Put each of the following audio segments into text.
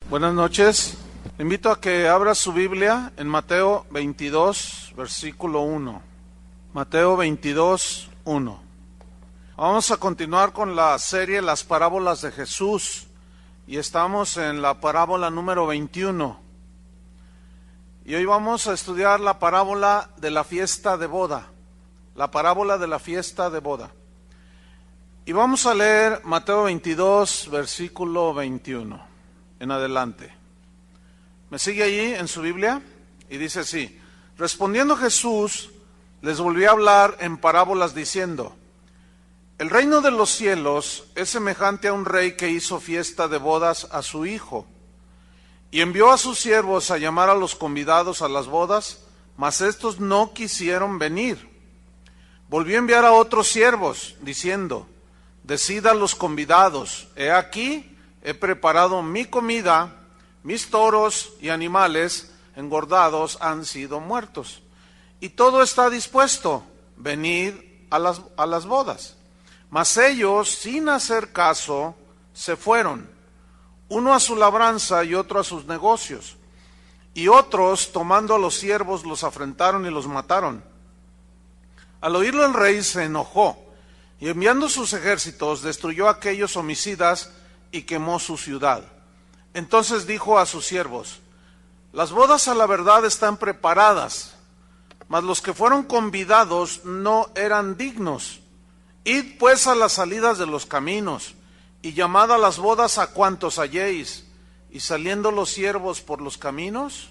Buenas noches. Le invito a que abra su Biblia en Mateo 22, versículo 1. Mateo 22, 1. Vamos a continuar con la serie Las parábolas de Jesús y estamos en la parábola número 21. Y hoy vamos a estudiar la parábola de la fiesta de boda. La parábola de la fiesta de boda. Y vamos a leer Mateo 22, versículo 21. En adelante. ¿Me sigue allí en su Biblia? Y dice así: respondiendo Jesús, les volvió a hablar en parábolas diciendo: el reino de los cielos es semejante a un rey que hizo fiesta de bodas a su hijo, y envió a sus siervos a llamar a los convidados a las bodas, mas estos no quisieron venir. Volvió a enviar a otros siervos, diciendo: decid a los convidados, he aquí, he preparado mi comida, mis toros y animales engordados han sido muertos, y todo está dispuesto, venid a las bodas. Mas ellos, sin hacer caso, se fueron, uno a su labranza y otro a sus negocios. Y otros, tomando a los siervos, los afrentaron y los mataron. Al oírlo el rey se enojó, y enviando sus ejércitos, destruyó a aquellos homicidas y quemó su ciudad. Entonces dijo a sus siervos: las bodas a la verdad están preparadas, mas los que fueron convidados no eran dignos. Id pues a las salidas de los caminos, y llamad a las bodas a cuantos halléis. Y saliendo los siervos por los caminos,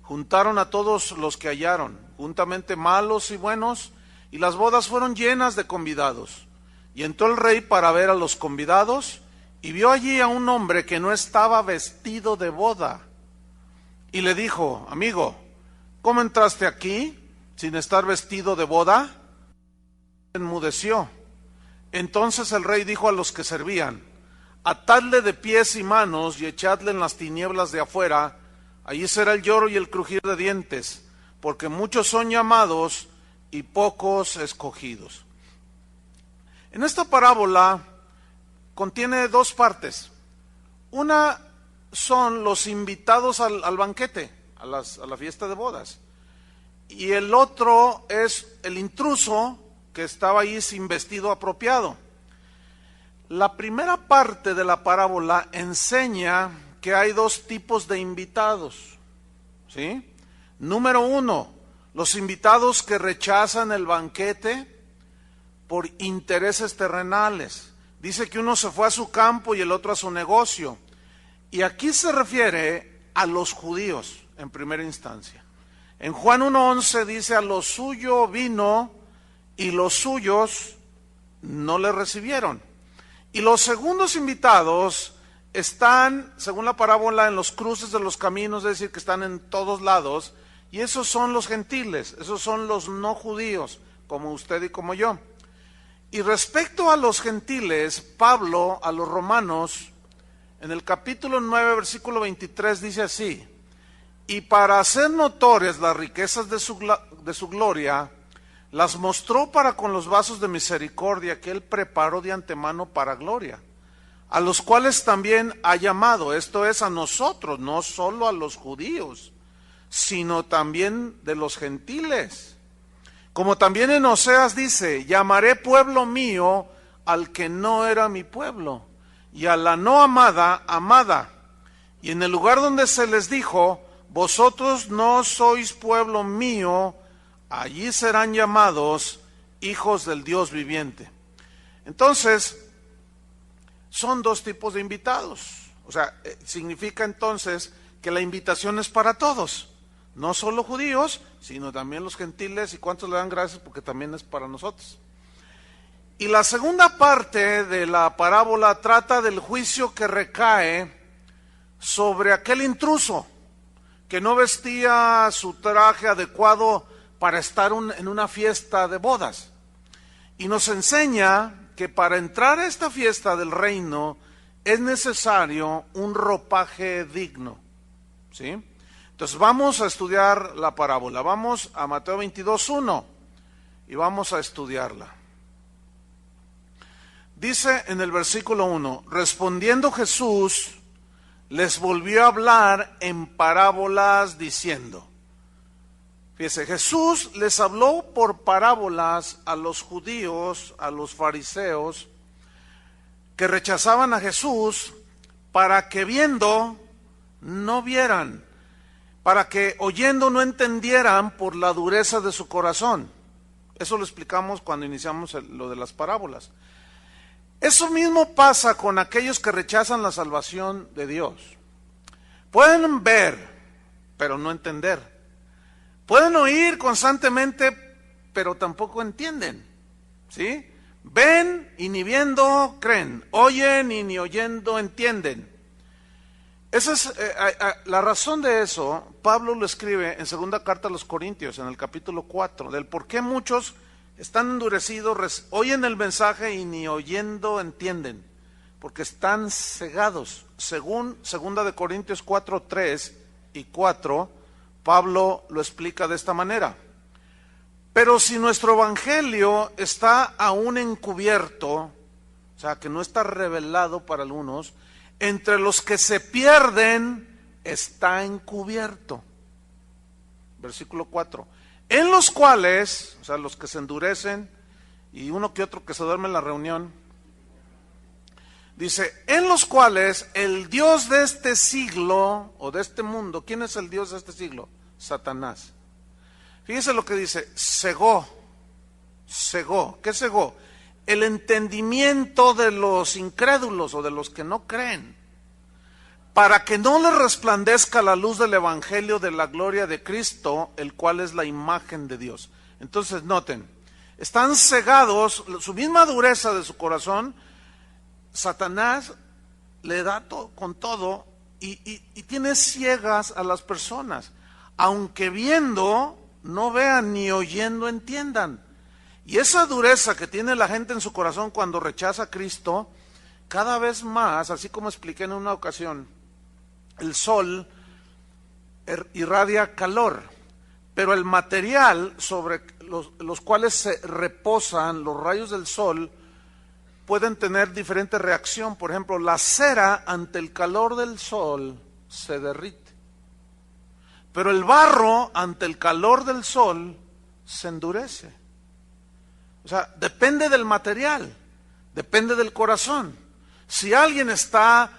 juntaron a todos los que hallaron, juntamente malos y buenos, y las bodas fueron llenas de convidados. Y entró el rey para ver a los convidados, y vio allí a un hombre que no estaba vestido de boda. Y le dijo: amigo, ¿cómo entraste aquí sin estar vestido de boda? Enmudeció. Entonces el rey dijo a los que servían: atadle de pies y manos y echadle en las tinieblas de afuera, allí será el lloro y el crujir de dientes, porque muchos son llamados y pocos escogidos. En esta parábola contiene dos partes. Una son los invitados al banquete, a la fiesta de bodas. Y el otro es el intruso que estaba ahí sin vestido apropiado. La primera parte de la parábola enseña que hay dos tipos de invitados, ¿sí? Número uno, los invitados que rechazan el banquete por intereses terrenales. Dice que uno se fue a su campo y el otro a su negocio. Y aquí se refiere a los judíos en primera instancia. En Juan 1:11 dice: a lo suyo vino y los suyos no le recibieron. Y los segundos invitados están, según la parábola, en los cruces de los caminos, es decir, que están en todos lados. Y esos son los gentiles, esos son los no judíos, como usted y como yo. Y respecto a los gentiles, Pablo a los romanos, en el capítulo 9, versículo 23, dice así: y para hacer notorias las riquezas de su gloria, las mostró para con los vasos de misericordia que él preparó de antemano para gloria, a los cuales también ha llamado, esto es, a nosotros, no solo a los judíos, sino también de los gentiles. Como también en Oseas dice: llamaré pueblo mío al que no era mi pueblo, y a la no amada, amada. Y en el lugar donde se les dijo: vosotros no sois pueblo mío, allí serán llamados hijos del Dios viviente. Entonces, son dos tipos de invitados. O sea, significa entonces que la invitación es para todos. No solo judíos, sino también los gentiles. ¿Y cuántos le dan gracias? Porque también es para nosotros. Y la segunda parte de la parábola trata del juicio que recae sobre aquel intruso que no vestía su traje adecuado para estar en una fiesta de bodas. Y nos enseña que para entrar a esta fiesta del reino es necesario un ropaje digno, ¿sí? Entonces vamos a estudiar la parábola. Vamos a Mateo 22:1 y vamos a estudiarla. Dice en el versículo 1: respondiendo Jesús les volvió a hablar en parábolas diciendo. Fíjese, Jesús les habló por parábolas a los judíos, a los fariseos, que rechazaban a Jesús, para que viendo no vieran, para que oyendo no entendieran por la dureza de su corazón. Eso lo explicamos cuando iniciamos lo de las parábolas. Eso mismo pasa con aquellos que rechazan la salvación de Dios. Pueden ver, pero no entender. Pueden oír constantemente, pero tampoco entienden. ¿Sí? Ven y ni viendo creen. Oyen y ni oyendo entienden. Esa es la razón de eso. Pablo lo escribe en segunda carta a los Corintios, en el capítulo 4, del por qué muchos están endurecidos, oyen el mensaje y ni oyendo entienden, porque están cegados. Según segunda de Corintios 4, 3 y 4, Pablo lo explica de esta manera. Pero si nuestro evangelio está aún encubierto, o sea, que no está revelado para algunos, entre los que se pierden está encubierto. Versículo 4. En los cuales, o sea, los que se endurecen y uno que otro que se duerme en la reunión, dice, en los cuales el Dios de este siglo o de este mundo, ¿quién es el Dios de este siglo? Satanás. Fíjese lo que dice, cegó. ¿Qué cegó? El entendimiento de los incrédulos o de los que no creen, para que no les resplandezca la luz del evangelio de la gloria de Cristo, el cual es la imagen de Dios. Entonces noten, están cegados, su misma dureza de su corazón, Satanás le da con todo y tiene ciegas a las personas, aunque viendo no vean ni oyendo entiendan. Y esa dureza que tiene la gente en su corazón cuando rechaza a Cristo, cada vez más, así como expliqué en una ocasión, el sol irradia calor, pero el material sobre los cuales se reposan los rayos del sol pueden tener diferente reacción. Por ejemplo, la cera ante el calor del sol se derrite, pero el barro ante el calor del sol se endurece. O sea, depende del material, depende del corazón. Si alguien está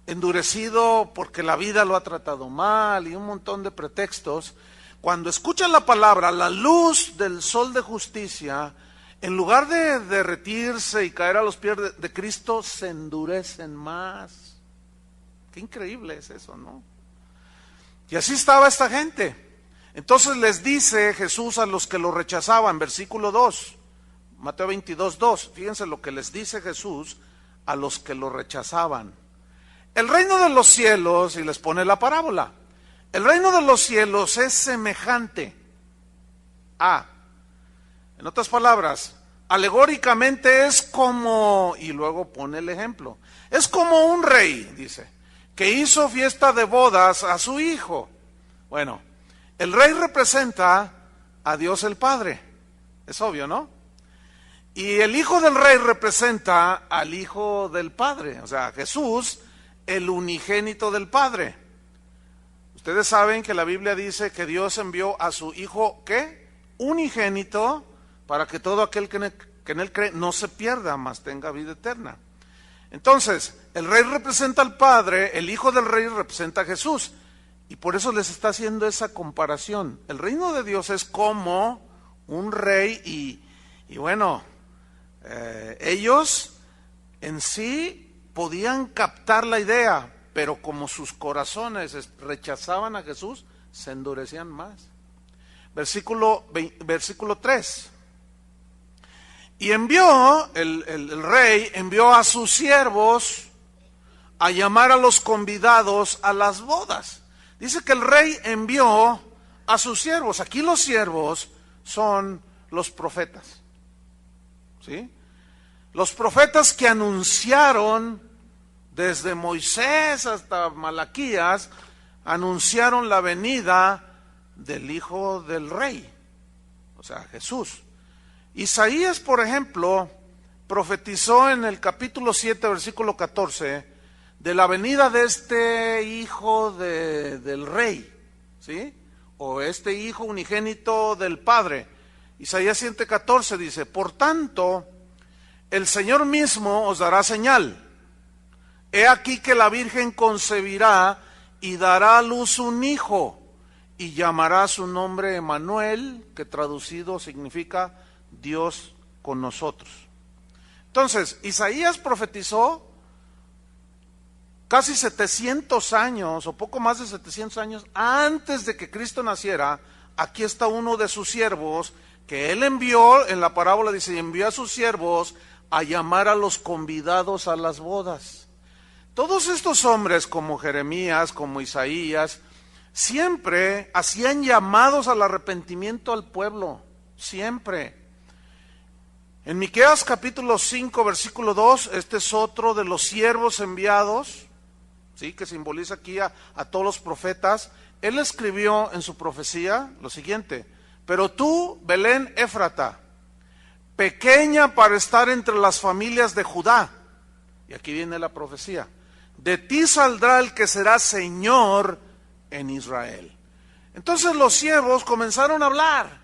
endurecido porque la vida lo ha tratado mal y un montón de pretextos, cuando escuchan la palabra, la luz del sol de justicia, en lugar de derretirse y caer a los pies de Cristo, se endurecen más. Qué increíble es eso, ¿no? Y así estaba esta gente. Entonces les dice Jesús a los que lo rechazaban, versículo 2, Mateo 22, 2, fíjense lo que les dice Jesús a los que lo rechazaban. El reino de los cielos, y les pone la parábola, el reino de los cielos es semejante a, en otras palabras, alegóricamente es como, y luego pone el ejemplo, es como un rey, dice, que hizo fiesta de bodas a su hijo. Bueno, el rey representa a Dios el Padre, es obvio, ¿no? Y el hijo del rey representa al hijo del Padre, o sea, Jesús, el unigénito del Padre. Ustedes saben que la Biblia dice que Dios envió a su hijo, ¿qué? Unigénito, para que todo aquel que en él cree no se pierda, mas tenga vida eterna. Entonces, el rey representa al Padre, el hijo del rey representa a Jesús. Y por eso les está haciendo esa comparación. El reino de Dios es como un rey y bueno, ellos en sí podían captar la idea, pero como sus corazones rechazaban a Jesús, se endurecían más. Versículo 3. Y envió, el rey envió a sus siervos a llamar a los convidados a las bodas. Dice que el rey envió a sus siervos. Aquí los siervos son los profetas. ¿Sí? Los profetas que anunciaron desde Moisés hasta Malaquías, anunciaron la venida del Hijo del Rey, o sea, Jesús. Isaías, por ejemplo, profetizó en el capítulo 7, versículo 14, de la venida de este hijo del rey, ¿sí? O este hijo unigénito del Padre. Isaías 7:14 dice: por tanto, el Señor mismo os dará señal. He aquí que la Virgen concebirá y dará a luz un hijo, y llamará su nombre Emmanuel, que traducido significa Dios con nosotros. Entonces, Isaías profetizó casi 700 años, o poco más de 700 años, antes de que Cristo naciera. Aquí está uno de sus siervos, que él envió, en la parábola dice, envió a sus siervos a llamar a los convidados a las bodas. Todos estos hombres, como Jeremías, como Isaías, siempre hacían llamados al arrepentimiento al pueblo, siempre. En Miqueas capítulo 5, versículo 2, este es otro de los siervos enviados, ¿sí?, que simboliza aquí a todos los profetas. Él escribió en su profecía lo siguiente: pero tú, Belén Éfrata, pequeña para estar entre las familias de Judá, y aquí viene la profecía, de ti saldrá el que será Señor en Israel. Entonces los siervos comenzaron a hablar.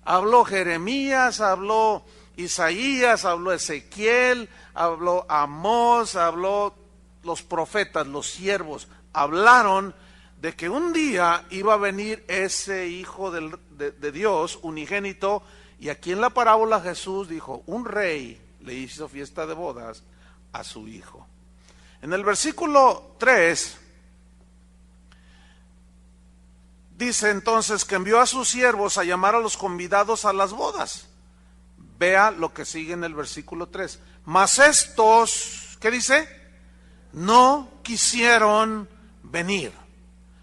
Habló Jeremías, habló Isaías, habló Ezequiel, habló Amós, habló los profetas, los siervos, hablaron de que un día iba a venir ese hijo de Dios, unigénito, y aquí en la parábola Jesús dijo, un rey le hizo fiesta de bodas a su hijo. En el versículo 3 dice entonces que envió a sus siervos a llamar a los convidados a las bodas. Vea lo que sigue en el versículo 3. Mas estos, ¿qué dice? No quisieron venir.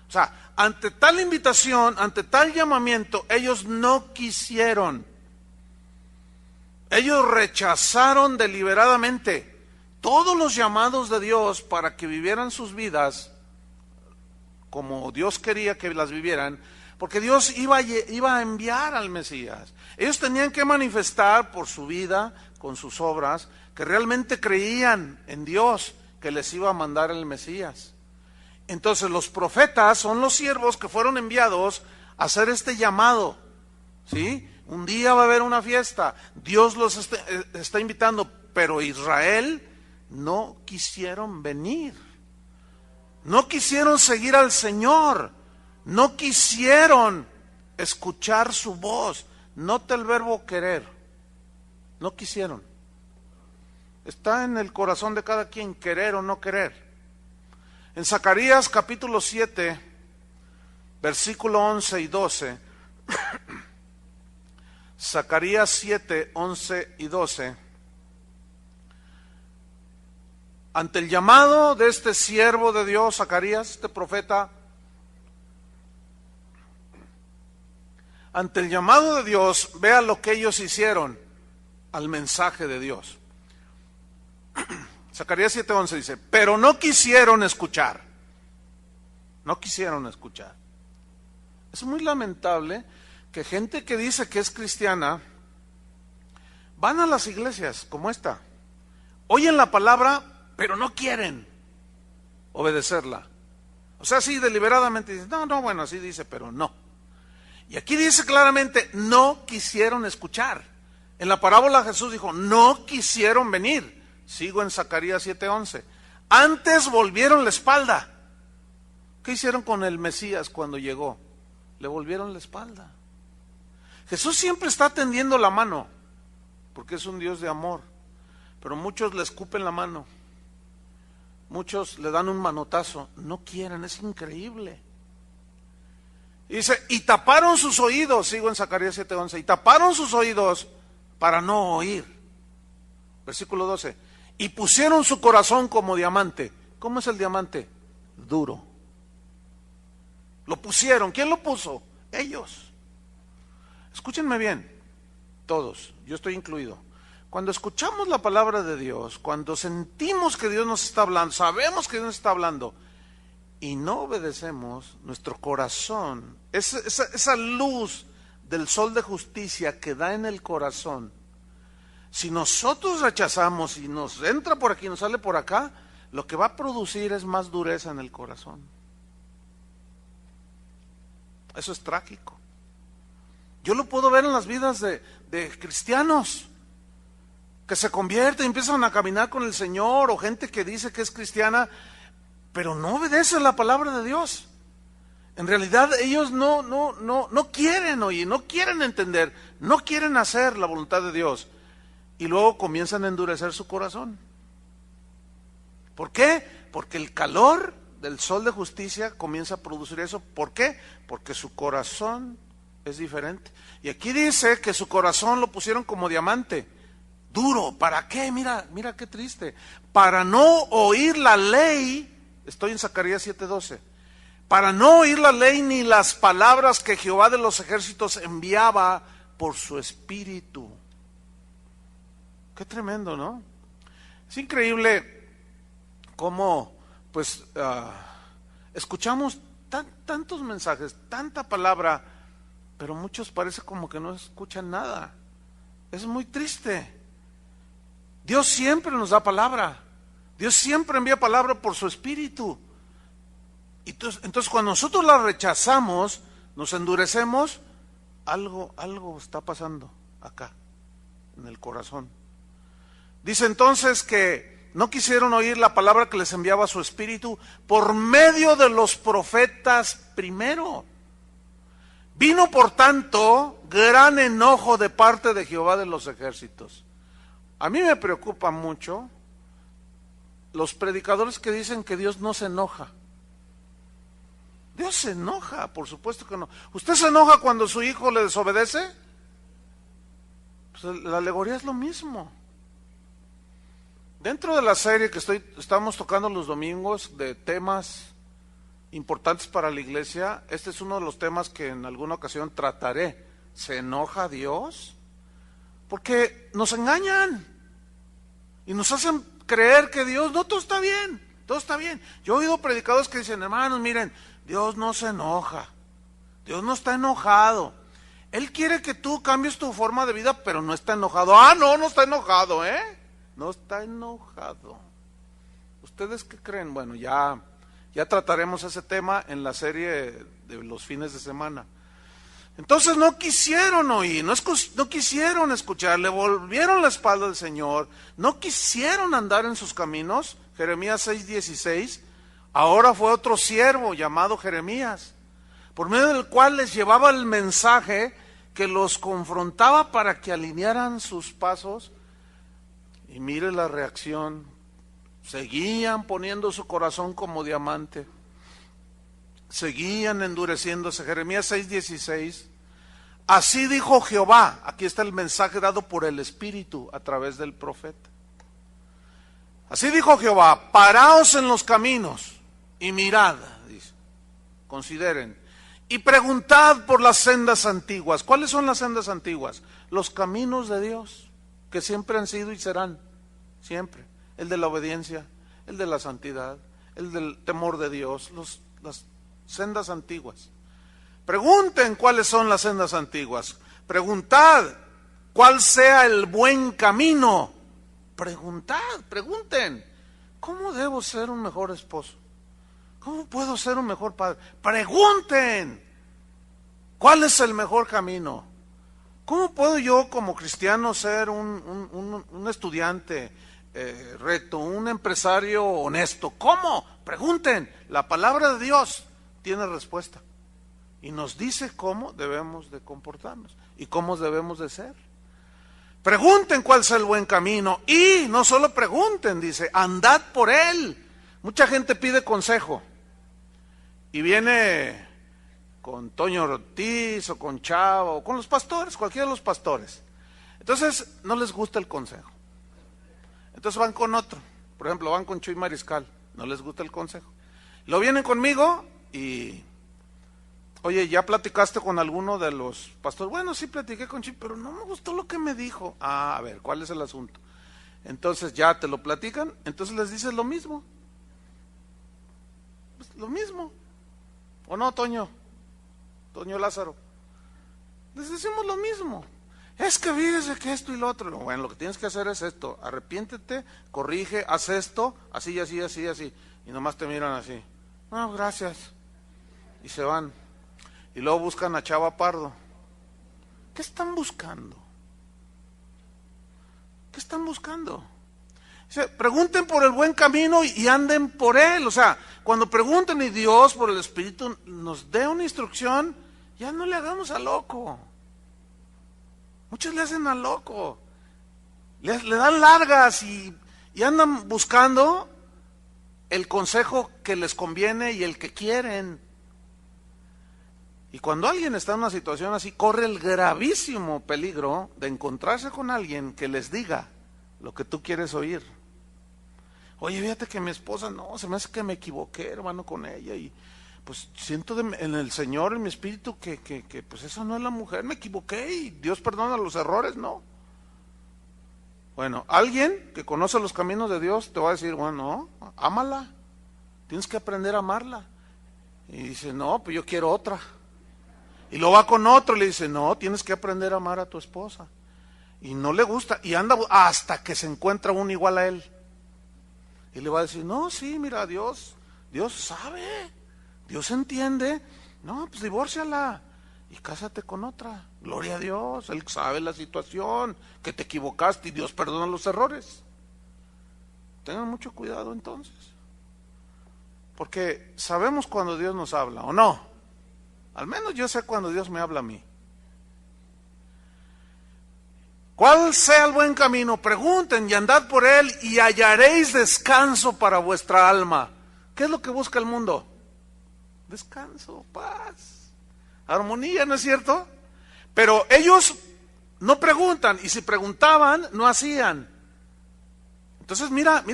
O sea, ante tal invitación, ante tal llamamiento, ellos no quisieron. Ellos rechazaron deliberadamente todos los llamados de Dios para que vivieran sus vidas como Dios quería que las vivieran, porque Dios iba a enviar al Mesías. Ellos tenían que manifestar por su vida, con sus obras, que realmente creían en Dios, que les iba a mandar el Mesías. Entonces los profetas son los siervos que fueron enviados a hacer este llamado, ¿sí? Un día va a haber una fiesta, Dios los está invitando, pero Israel no quisieron venir, no quisieron seguir al Señor, no quisieron escuchar su voz. Nota el verbo querer, no quisieron. Está en el corazón de cada quien querer o no querer. En Zacarías capítulo 7, versículo 11 y 12, Zacarías 7, 11 y 12, ante el llamado de este siervo de Dios, Zacarías, este profeta, ante el llamado de Dios, vea lo que ellos hicieron al mensaje de Dios. Zacarías 7:11 dice, pero no quisieron escuchar. No quisieron escuchar. Es muy lamentable que gente que dice que es cristiana van a las iglesias como esta, oyen la palabra, pero no quieren obedecerla. O sea, sí, deliberadamente dicen, no, bueno, así dice, pero no. Y aquí dice claramente, no quisieron escuchar. En la parábola Jesús dijo, no quisieron venir. Sigo en Zacarías 7:11. Antes volvieron la espalda. ¿Qué hicieron con el Mesías cuando llegó? Le volvieron la espalda. Jesús siempre está tendiendo la mano, porque es un Dios de amor. Pero muchos le escupen la mano. Muchos le dan un manotazo. No quieren, es increíble. Y dice, y taparon sus oídos, sigo en Zacarías 7:11, y taparon sus oídos para no oír. Versículo 12, y pusieron su corazón como diamante. ¿Cómo es el diamante? Duro. Lo pusieron. ¿Quién lo puso? Ellos. Escúchenme bien, todos, yo estoy incluido. Cuando escuchamos la palabra de Dios, cuando sentimos que Dios nos está hablando, sabemos que Dios nos está hablando, y no obedecemos, nuestro corazón, esa luz del sol de justicia que da en el corazón, si nosotros rechazamos y nos entra por aquí, nos sale por acá, lo que va a producir es más dureza en el corazón. Eso es trágico. Yo lo puedo ver en las vidas de cristianos que se convierten y empiezan a caminar con el Señor, o gente que dice que es cristiana, pero no obedece la palabra de Dios. En realidad ellos no quieren oír, no quieren entender, no quieren hacer la voluntad de Dios. Y luego comienzan a endurecer su corazón. ¿Por qué? Porque el calor del sol de justicia comienza a producir eso. ¿Por qué? Porque su corazón es diferente. Y aquí dice que su corazón lo pusieron como diamante, duro. ¿Para qué? Mira qué triste. Para no oír la ley, estoy en Zacarías 7:12. Para no oír la ley ni las palabras que Jehová de los ejércitos enviaba por su espíritu. Qué tremendo, ¿no? Es increíble cómo, pues, escuchamos tantos mensajes, tanta palabra, pero muchos parece como que no escuchan nada. Es muy triste. Dios siempre nos da palabra. Dios siempre envía palabra por su espíritu. Entonces cuando nosotros la rechazamos, nos endurecemos, algo está pasando acá, en el corazón. Dice entonces que no quisieron oír la palabra que les enviaba su espíritu por medio de los profetas primero. Vino por tanto gran enojo de parte de Jehová de los ejércitos. A mí me preocupa mucho los predicadores que dicen que Dios no se enoja. Dios se enoja, por supuesto que no. ¿Usted se enoja cuando su hijo le desobedece? Pues la alegoría es lo mismo. Dentro de la serie que estamos tocando los domingos de temas importantes para la iglesia, este es uno de los temas que en alguna ocasión trataré. ¿Se enoja Dios? Porque nos engañan y nos hacen creer que Dios, no, todo está bien, todo está bien. Yo he oído predicadores que dicen, hermanos, miren, Dios no se enoja, Dios no está enojado. Él quiere que tú cambies tu forma de vida, pero no está enojado. No está enojado, no está enojado. ¿Ustedes qué creen? Bueno, ya trataremos ese tema en la serie de los fines de semana. Entonces no quisieron oír, no quisieron escuchar, le volvieron la espalda al Señor, no quisieron andar en sus caminos. Jeremías 6:16, ahora fue otro siervo llamado Jeremías, por medio del cual les llevaba el mensaje que los confrontaba para que alinearan sus pasos. Y mire la reacción, seguían poniendo su corazón como diamante, seguían endureciéndose. Jeremías 6:16, así dijo Jehová, aquí está el mensaje dado por el Espíritu a través del profeta. Así dijo Jehová, paraos en los caminos y mirad, dice, consideren, y preguntad por las sendas antiguas. ¿Cuáles son las sendas antiguas? Los caminos de Dios, que siempre han sido y serán, siempre. El de la obediencia, el de la santidad, el del temor de Dios, las sendas antiguas. Pregunten cuáles son las sendas antiguas. Preguntad cuál sea el buen camino. Pregunten. ¿Cómo debo ser un mejor esposo? ¿Cómo puedo ser un mejor padre? Pregunten. ¿Cuál es el mejor camino? ¿Cómo puedo yo como cristiano ser un estudiante recto, un empresario honesto? ¿Cómo? Pregunten. La palabra de Dios tiene respuesta y nos dice cómo debemos de comportarnos y cómo debemos de ser. Pregunten cuál es el buen camino y no solo pregunten, dice, andad por él. Mucha gente pide consejo y viene con Toño Ortiz o con Chava o con los pastores, cualquiera de los pastores. Entonces no les gusta el consejo. Entonces van con otro, por ejemplo van con Chuy Mariscal, no les gusta el consejo. Lo vienen conmigo y, oye, ¿ya platicaste con alguno de los pastores? Bueno, sí platiqué con Chuy, pero no me gustó lo que me dijo. A ver, ¿cuál es el asunto? Entonces ya te lo platican, entonces les dices lo mismo. Pues lo mismo. ¿O no, Toño Lázaro? Les decimos lo mismo. Es que fíjese que esto y lo otro. Bueno, lo que tienes que hacer es esto: arrepiéntete, corrige, haz esto, así, así, así, así. Y nomás te miran así. No, gracias. Y se van. Y luego buscan a Chava Pardo. ¿Qué están buscando? ¿Qué están buscando? Dice, pregunten por el buen camino y anden por él. O sea, cuando pregunten y Dios por el Espíritu nos dé una instrucción, ya no le hagamos a loco. Muchos le hacen a loco. Le dan largas y andan buscando el consejo que les conviene y el que quieren. Y cuando alguien está en una situación así, corre el gravísimo peligro de encontrarse con alguien que les diga lo que tú quieres oír. Oye, fíjate que mi esposa, no, se me hace que me equivoqué, hermano, con ella, y pues siento en el Señor, en mi espíritu, que pues esa no es la mujer, me equivoqué y Dios perdona los errores, ¿no? Bueno, alguien que conoce los caminos de Dios te va a decir, bueno, no, ámala, tienes que aprender a amarla. Y dice, no, pues yo quiero otra. Y lo va con otro y le dice, no, tienes que aprender a amar a tu esposa. Y no le gusta, y anda hasta que se encuentra uno igual a él. Y le va a decir, no, sí, mira, Dios sabe, Dios entiende. No, pues divórciala y cásate con otra. Gloria a Dios, Él sabe la situación, que te equivocaste y Dios perdona los errores. Tengan mucho cuidado entonces. Porque sabemos cuando Dios nos habla, ¿o no? Al menos yo sé cuando Dios me habla a mí. ¿Cuál sea el buen camino? Pregunten y andad por él y hallaréis descanso para vuestra alma. ¿Qué es lo que busca el mundo? Descanso, paz, armonía, ¿no es cierto? Pero ellos no preguntan, y si preguntaban, no hacían. Entonces mira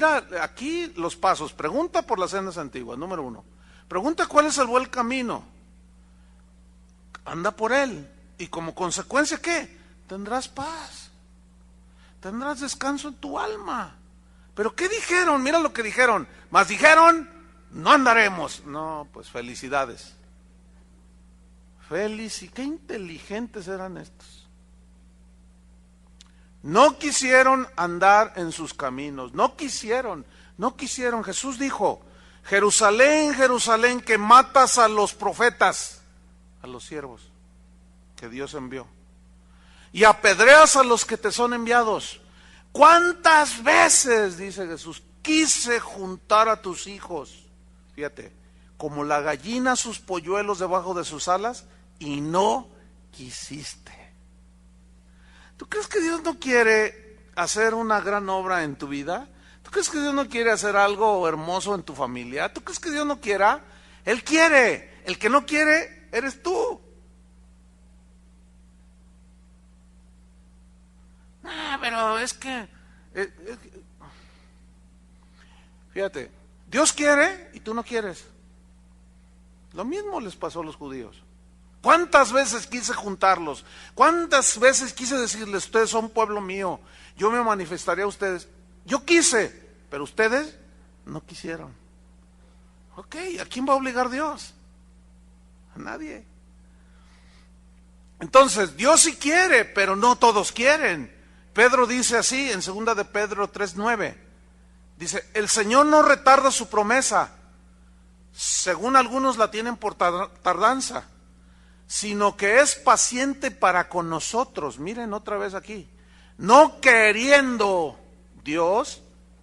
aquí los pasos. Pregunta por las sendas antiguas, número 1. Pregunta cuál es el buen camino. Anda por él. Y como consecuencia, ¿qué? Tendrás paz. Tendrás descanso en tu alma. ¿Pero qué dijeron? Mira lo que dijeron. Mas dijeron, no andaremos. No, pues felicidades. Qué inteligentes eran estos. No quisieron andar en sus caminos. No quisieron. Jesús dijo, Jerusalén, Jerusalén, que matas a los profetas, a los siervos que Dios envió, y apedreas a los que te son enviados. ¿Cuántas veces, dice Jesús, quise juntar a tus hijos? Fíjate, como la gallina sus polluelos debajo de sus alas, y no quisiste. ¿Tú crees que Dios no quiere hacer una gran obra en tu vida? ¿Tú crees que Dios no quiere hacer algo hermoso en tu familia? ¿Tú crees que Dios no quiera? Él quiere. El que no quiere, eres tú. Pero es que fíjate, Dios quiere y tú no quieres. Lo mismo les pasó a los judíos. ¿Cuántas veces quise juntarlos? ¿Cuántas veces quise decirles, ustedes son pueblo mío, yo me manifestaré a ustedes? Yo quise, pero ustedes no quisieron. Ok, ¿a quién va a obligar Dios? A nadie. Entonces, Dios sí quiere, pero no todos quieren. Pedro dice así en 2 de Pedro 3:9. Dice, el Señor no retarda su promesa, según algunos la tienen por tardanza, sino que es paciente para con nosotros. Miren otra vez aquí. No queriendo Dios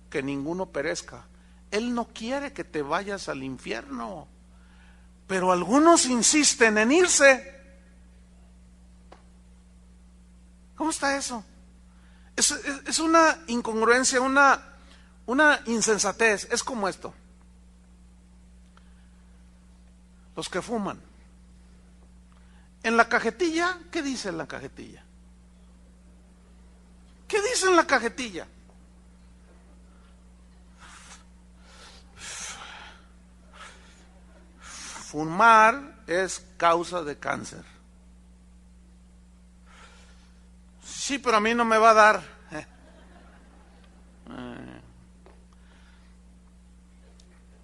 que ninguno perezca. Él no quiere que te vayas al infierno. Pero algunos insisten en irse. ¿Cómo está eso? Es una incongruencia, una insensatez. Es como esto. Los que fuman. En la cajetilla, ¿qué dice en la cajetilla? ¿Qué dice en la cajetilla? Fumar es causa de cáncer. Sí, pero a mí no me va a dar.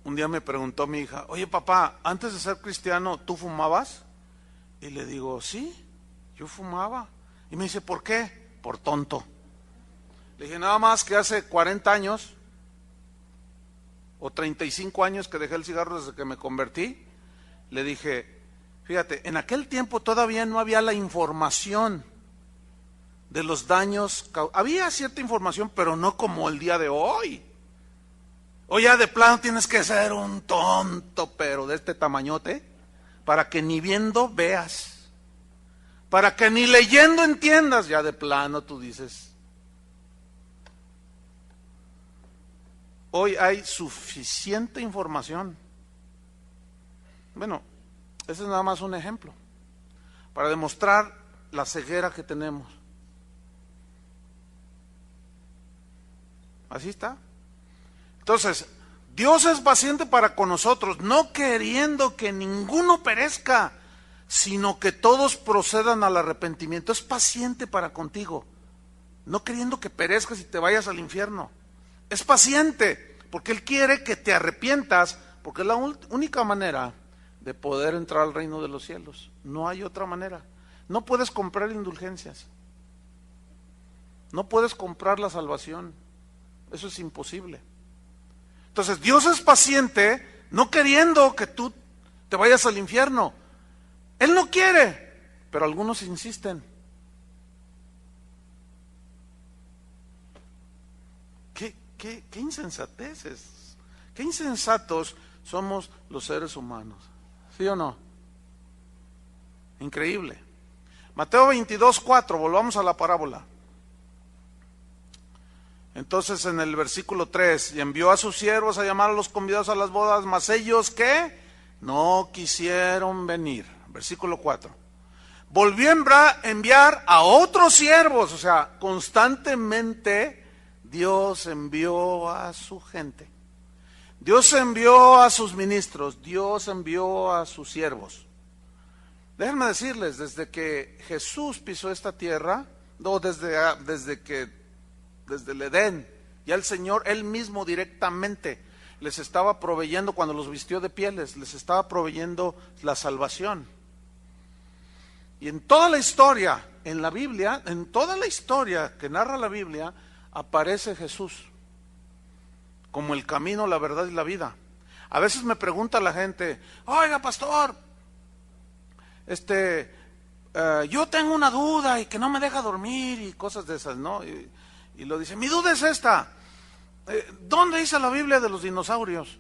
Un día me preguntó mi hija, oye papá, antes de ser cristiano, ¿tú fumabas? Y le digo, sí, yo fumaba. Y me dice, ¿por qué? Por tonto. Le dije, nada más que hace 40 años o 35 años que dejé el cigarro desde que me convertí. Le dije, fíjate, en aquel tiempo todavía no había la información de los daños. Había cierta información, pero no como el día de hoy. Hoy ya de plano tienes que ser un tonto, pero de este tamañote, para que ni viendo veas, para que ni leyendo entiendas. Ya de plano tú dices, hoy hay suficiente información. Bueno, ese es nada más un ejemplo para demostrar la ceguera que tenemos. Así está. Entonces, Dios es paciente para con nosotros, no queriendo que ninguno perezca, sino que todos procedan al arrepentimiento. Es paciente para contigo, no queriendo que perezcas y te vayas al infierno. Es paciente, porque Él quiere que te arrepientas, porque es la única manera de poder entrar al reino de los cielos. No hay otra manera. No puedes comprar indulgencias. No puedes comprar la salvación. Eso es imposible. Entonces Dios es paciente, no queriendo que tú te vayas al infierno. Él no quiere, pero algunos insisten. ¿Qué insensateces? ¿Qué insensatos somos los seres humanos? ¿Sí o no? Increíble. Mateo 22:4, volvamos a la parábola. Entonces en el versículo 3, y envió a sus siervos a llamar a los convidados a las bodas, mas ellos ¿qué? No quisieron venir. Versículo 4. Volvió a enviar a otros siervos, o sea, constantemente Dios envió a su gente. Dios envió a sus ministros, Dios envió a sus siervos. Déjenme decirles, desde que Jesús pisó esta tierra, no, desde el Edén, ya el Señor, Él mismo directamente les estaba proveyendo, cuando los vistió de pieles, les estaba proveyendo la salvación. Y en toda la historia, en la Biblia, en toda la historia que narra la Biblia, aparece Jesús como el camino, la verdad y la vida. A veces me pregunta la gente, oiga pastor, yo tengo una duda y que no me deja dormir y cosas de esas, ¿no? Y lo dice, mi duda es esta, ¿dónde dice la Biblia de los dinosaurios?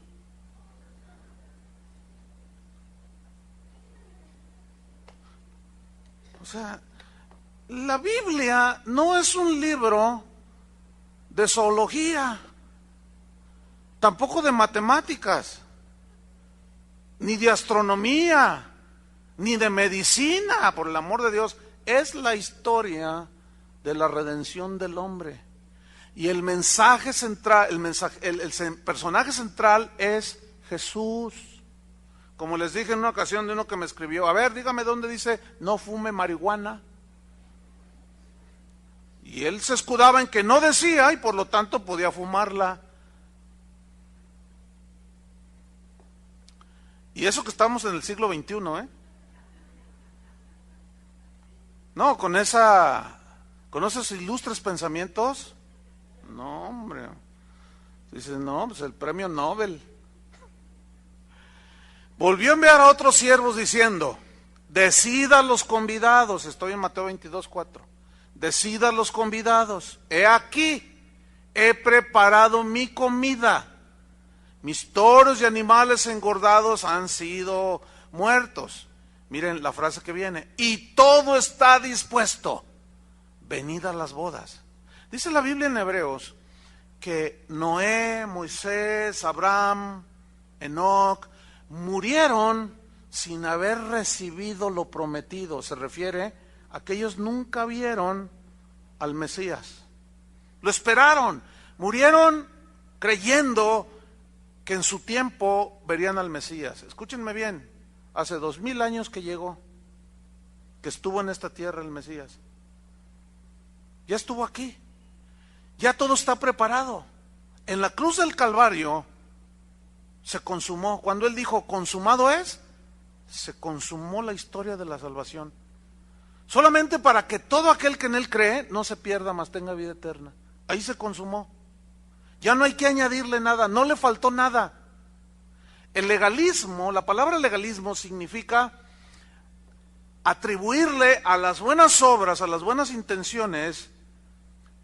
O sea, la Biblia no es un libro de zoología, tampoco de matemáticas, ni de astronomía, ni de medicina, por el amor de Dios. Es la historia de la redención del hombre. Y el mensaje central, el personaje central es Jesús. Como les dije en una ocasión de uno que me escribió, a ver, dígame dónde dice no fume marihuana. Y él se escudaba en que no decía y por lo tanto podía fumarla. Y eso que estamos en el siglo XXI, ¿eh? No, con esos ilustres pensamientos, no, hombre. Dice, no, pues el premio Nobel. Volvió a enviar a otros siervos diciendo, decida los convidados, estoy en Mateo 22:4, decida los convidados, he aquí, he preparado mi comida, mis toros y animales engordados han sido muertos. Miren la frase que viene, y todo está dispuesto, venid a las bodas. Dice la Biblia en Hebreos que Noé, Moisés, Abraham, Enoc, murieron sin haber recibido lo prometido. Se refiere a que ellos nunca vieron al Mesías. Lo esperaron, murieron creyendo que en su tiempo verían al Mesías. Escúchenme bien, hace 2000 años que llegó, que estuvo en esta tierra el Mesías. Ya estuvo aquí, ya todo está preparado. En la cruz del Calvario se consumó. Cuando Él dijo, consumado es, se consumó la historia de la salvación. solamente para que todo aquel que en él cree no se pierda, mas tenga vida eterna. Ahí se consumó. Ya no hay que añadirle nada, no le faltó nada. El legalismo, la palabra legalismo significa atribuirle a las buenas obras, a las buenas intenciones,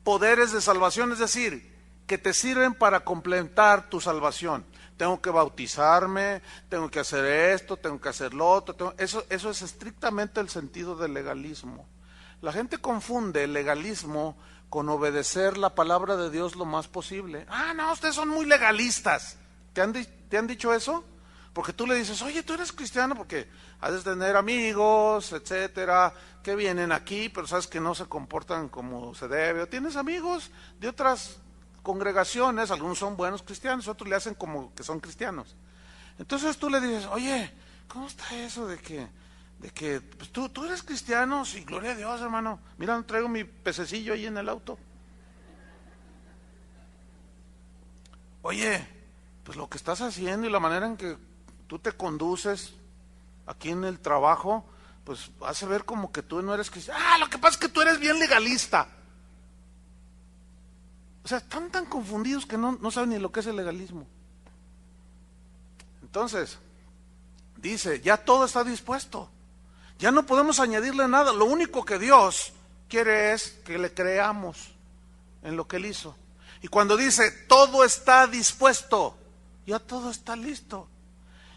poderes de salvación, es decir, que te sirven para completar tu salvación. Tengo que bautizarme, tengo que hacer esto, tengo que hacer lo otro. Eso es estrictamente el sentido del legalismo. La gente confunde el legalismo con obedecer la palabra de Dios lo más posible. Ah, no, ustedes son muy legalistas. ¿Te han dicho eso? Porque tú le dices, oye, tú eres cristiano porque has de tener amigos, etcétera, que vienen aquí, pero sabes que no se comportan como se debe. O tienes amigos de otras congregaciones, algunos son buenos cristianos, otros le hacen como que son cristianos. Entonces tú le dices, oye, ¿cómo está eso de que pues tú eres cristiano? Sí, gloria a Dios, hermano. Mira, traigo mi pececillo ahí en el auto. Oye, pues lo que estás haciendo y la manera en que tú te conduces aquí en el trabajo, pues hace ver como que tú no eres cristiano. Ah, lo que pasa es que tú eres bien legalista. O sea, están tan confundidos que no saben ni lo que es el legalismo. Entonces, dice, ya todo está dispuesto. Ya no podemos añadirle nada. Lo único que Dios quiere es que le creamos en lo que Él hizo. Y cuando dice, todo está dispuesto, ya todo está listo.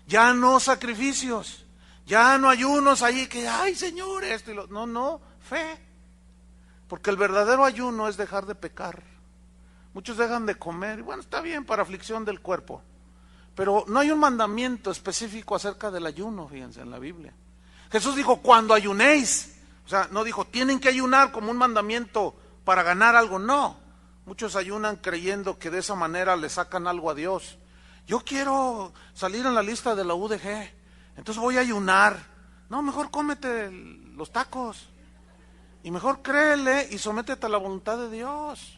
Ya no sacrificios, ya no ayunos ahí que, ay Señor, esto y lo... No, fe. Porque el verdadero ayuno es dejar de pecar. Muchos dejan de comer, y bueno, está bien para aflicción del cuerpo. Pero no hay un mandamiento específico acerca del ayuno, fíjense, en la Biblia. Jesús dijo, cuando ayunéis. O sea, no dijo, tienen que ayunar como un mandamiento para ganar algo, no. Muchos ayunan creyendo que de esa manera le sacan algo a Dios. Yo quiero salir en la lista de la UDG, entonces voy a ayunar. No, mejor cómete los tacos. Y mejor créele y sométete a la voluntad de Dios.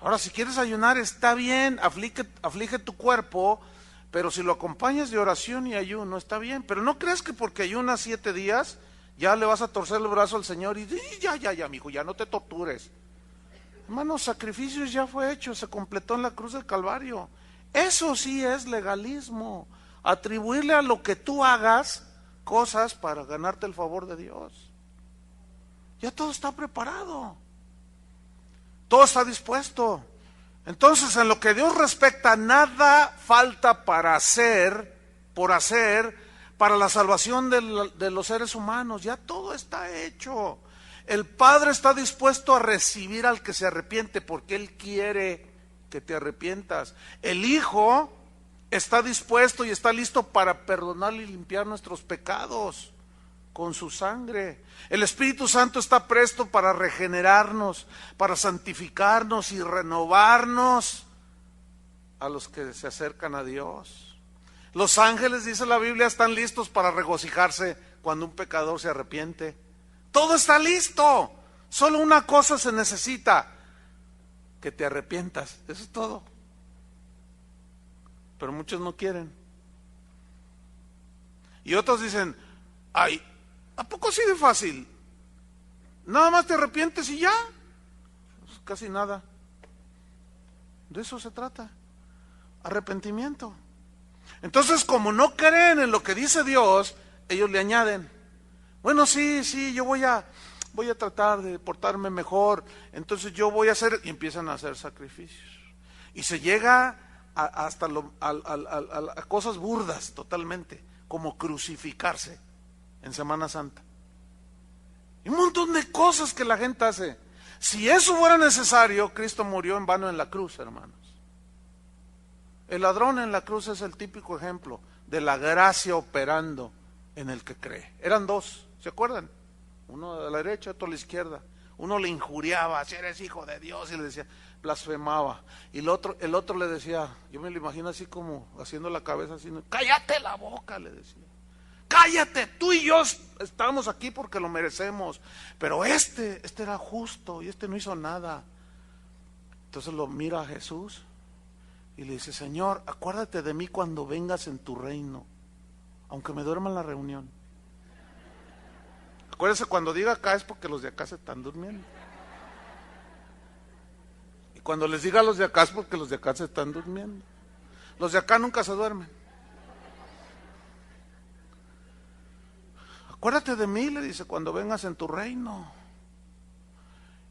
Ahora, si quieres ayunar, está bien, aflige tu cuerpo, pero si lo acompañas de oración y ayuno, está bien. Pero no creas que porque ayunas 7 días, ya le vas a torcer el brazo al Señor y ya, mijo, ya no te tortures. Hermano, sacrificios ya fue hecho, se completó en la cruz del Calvario. Eso sí es legalismo, atribuirle a lo que tú hagas cosas para ganarte el favor de Dios. Ya todo está preparado. Todo está dispuesto. Entonces, en lo que Dios respecta, nada falta por hacer, para la salvación de los seres humanos. Ya todo está hecho. El Padre está dispuesto a recibir al que se arrepiente, porque Él quiere que te arrepientas. El Hijo está dispuesto y está listo para perdonar y limpiar nuestros pecados con su sangre. El Espíritu Santo está presto para regenerarnos, para santificarnos y renovarnos a los que se acercan a Dios. Los ángeles, dice la Biblia, están listos para regocijarse cuando un pecador se arrepiente. Todo está listo. Solo una cosa se necesita: que te arrepientas. Eso es todo. Pero muchos no quieren. Y otros dicen, ay, ¿a poco así de fácil? Nada más te arrepientes y ya. Pues casi nada. De eso se trata. Arrepentimiento. Entonces, como no creen en lo que dice Dios, ellos le añaden. Bueno, sí, yo voy a tratar de portarme mejor. Entonces yo voy a hacer, y empiezan a hacer sacrificios. Y se llega hasta a cosas burdas totalmente, como crucificarse en Semana Santa. Y un montón de cosas que la gente hace. Si eso fuera necesario, Cristo murió en vano en la cruz, hermanos. El ladrón en la cruz es el típico ejemplo de la gracia operando en el que cree. Eran dos, ¿se acuerdan? Uno a la derecha, otro a la izquierda. Uno le injuriaba, si eres hijo de Dios, y le decía, blasfemaba. Y el otro le decía, yo me lo imagino así como haciendo la cabeza así, cállate la boca, le decía. Cállate, tú y yo estamos aquí porque lo merecemos. Pero este era justo y este no hizo nada. Entonces lo mira a Jesús y le dice, Señor, acuérdate de mí cuando vengas en tu reino, aunque me duerma en la reunión. Acuérdese, cuando diga acá es porque los de acá se están durmiendo. Y cuando les diga a los de acá es porque los de acá se están durmiendo. Los de acá nunca se duermen. Acuérdate de mí, le dice, cuando vengas en tu reino.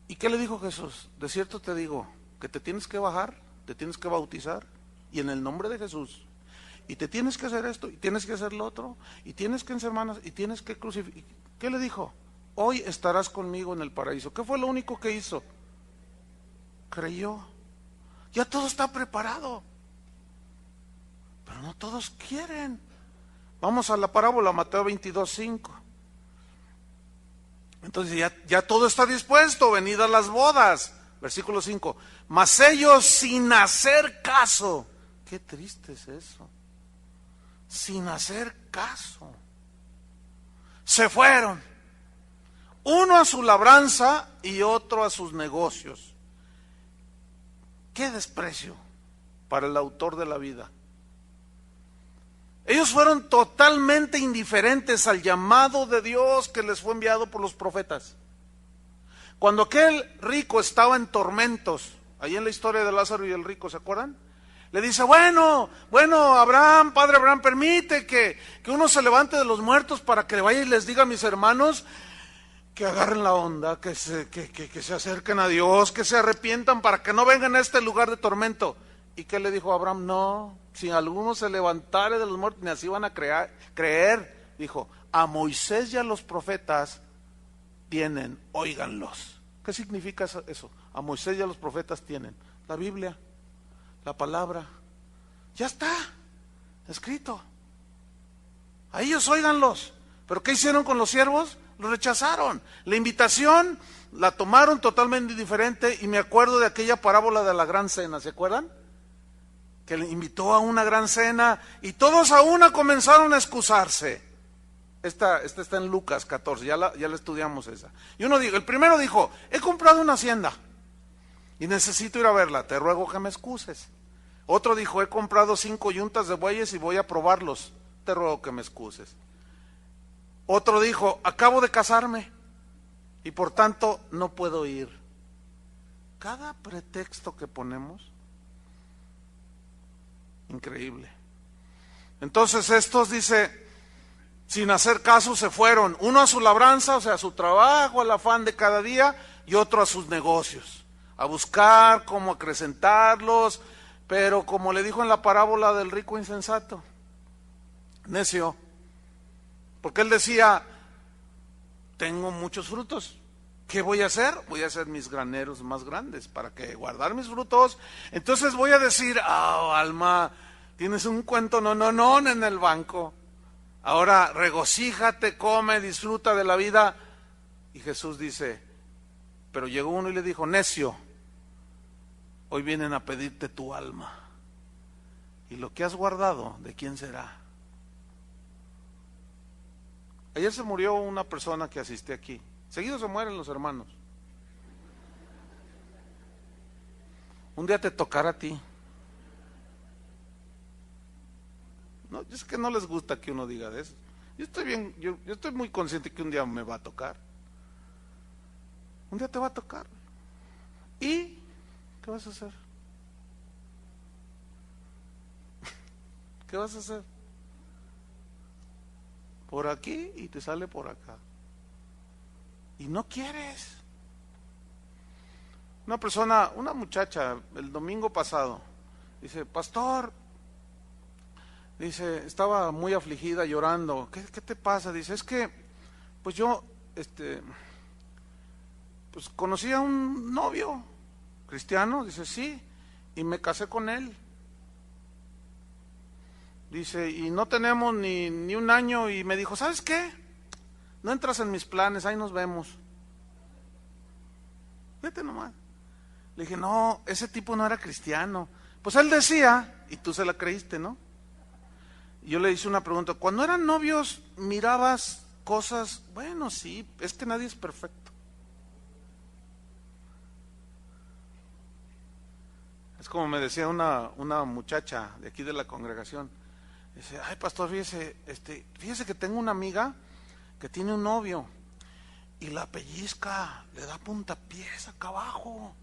¿Y qué le dijo Jesús? De cierto te digo, que te tienes que bajar, te tienes que bautizar, y en el nombre de Jesús. Y te tienes que hacer esto, y tienes que hacer lo otro, y tienes que hacer manos, y tienes que crucificar. ¿Qué le dijo? Hoy estarás conmigo en el paraíso. ¿Qué fue lo único que hizo? Creyó. Ya todo está preparado. Pero no todos quieren. Vamos a la parábola, Mateo 22:5. Entonces ya todo está dispuesto, venid a las bodas. Versículo 5. Mas ellos sin hacer caso. Qué triste es eso. Sin hacer caso. Se fueron. Uno a su labranza y otro a sus negocios. Qué desprecio para el autor de la vida. Ellos fueron totalmente indiferentes al llamado de Dios que les fue enviado por los profetas. Cuando aquel rico estaba en tormentos, ahí en la historia de Lázaro y el rico, ¿se acuerdan? Le dice, bueno, Abraham, padre Abraham, permite que uno se levante de los muertos para que vaya y les diga a mis hermanos que agarren la onda, que se acerquen a Dios, que se arrepientan para que no vengan a este lugar de tormento. ¿Y qué le dijo Abraham? No, si alguno se levantare de los muertos, ni así van a creer. Dijo, a Moisés y a los profetas tienen, óiganlos. ¿Qué significa eso? A Moisés y a los profetas tienen la Biblia, la palabra. Ya está, escrito. A ellos óiganlos. ¿Pero qué hicieron con los siervos? Lo rechazaron. La invitación la tomaron totalmente diferente. Y me acuerdo de aquella parábola de la gran cena, ¿se acuerdan? Que le invitó a una gran cena y todos a una comenzaron a excusarse. Esta está en Lucas 14, ya la estudiamos esa. Y el primero dijo, he comprado una hacienda y necesito ir a verla, te ruego que me excuses. Otro dijo, he comprado 5 yuntas de bueyes y voy a probarlos, te ruego que me excuses. Otro dijo, acabo de casarme y por tanto no puedo ir. Cada pretexto que ponemos, increíble. Entonces estos, dice, sin hacer caso se fueron, uno a su labranza, o sea, a su trabajo, al afán de cada día, y otro a sus negocios, a buscar cómo acrecentarlos, pero como le dijo en la parábola del rico insensato, necio, porque él decía, tengo muchos frutos, ¿qué voy a hacer? Voy a hacer mis graneros más grandes, ¿para qué? Guardar mis frutos. Entonces voy a decir, alma, tienes un cuento no en el banco, ahora regocíjate, come, disfruta de la vida. Y Jesús dice, pero llegó uno y le dijo, necio, hoy vienen a pedirte tu alma, y lo que has guardado, ¿de quién será? Ayer se murió una persona que asistí aquí. Seguido se mueren los hermanos. Un día te tocará a ti. No, es que no les gusta que uno diga de eso. Yo estoy muy consciente que un día me va a tocar. Un día te va a tocar. ¿Y qué vas a hacer? ¿Qué vas a hacer? Por aquí y te sale por acá. Y no quieres. Una muchacha, el domingo pasado, dice, pastor, dice, estaba muy afligida, llorando. ¿Qué te pasa? Dice, es que, pues yo, pues conocí a un novio cristiano, dice, sí, y me casé con él. Dice, y no tenemos ni un año, y me dijo, ¿sabes qué? No entras en mis planes, ahí nos vemos. Vete nomás. Le dije, no, ese tipo no era cristiano. Pues él decía, y tú se la creíste, ¿no? Y yo le hice una pregunta, cuando eran novios, ¿mirabas cosas? Bueno, sí, es que nadie es perfecto. Es como me decía una muchacha de aquí de la congregación. Dice, ay pastor, fíjese que tengo una amiga que tiene un novio y la pellizca, le da puntapiés acá abajo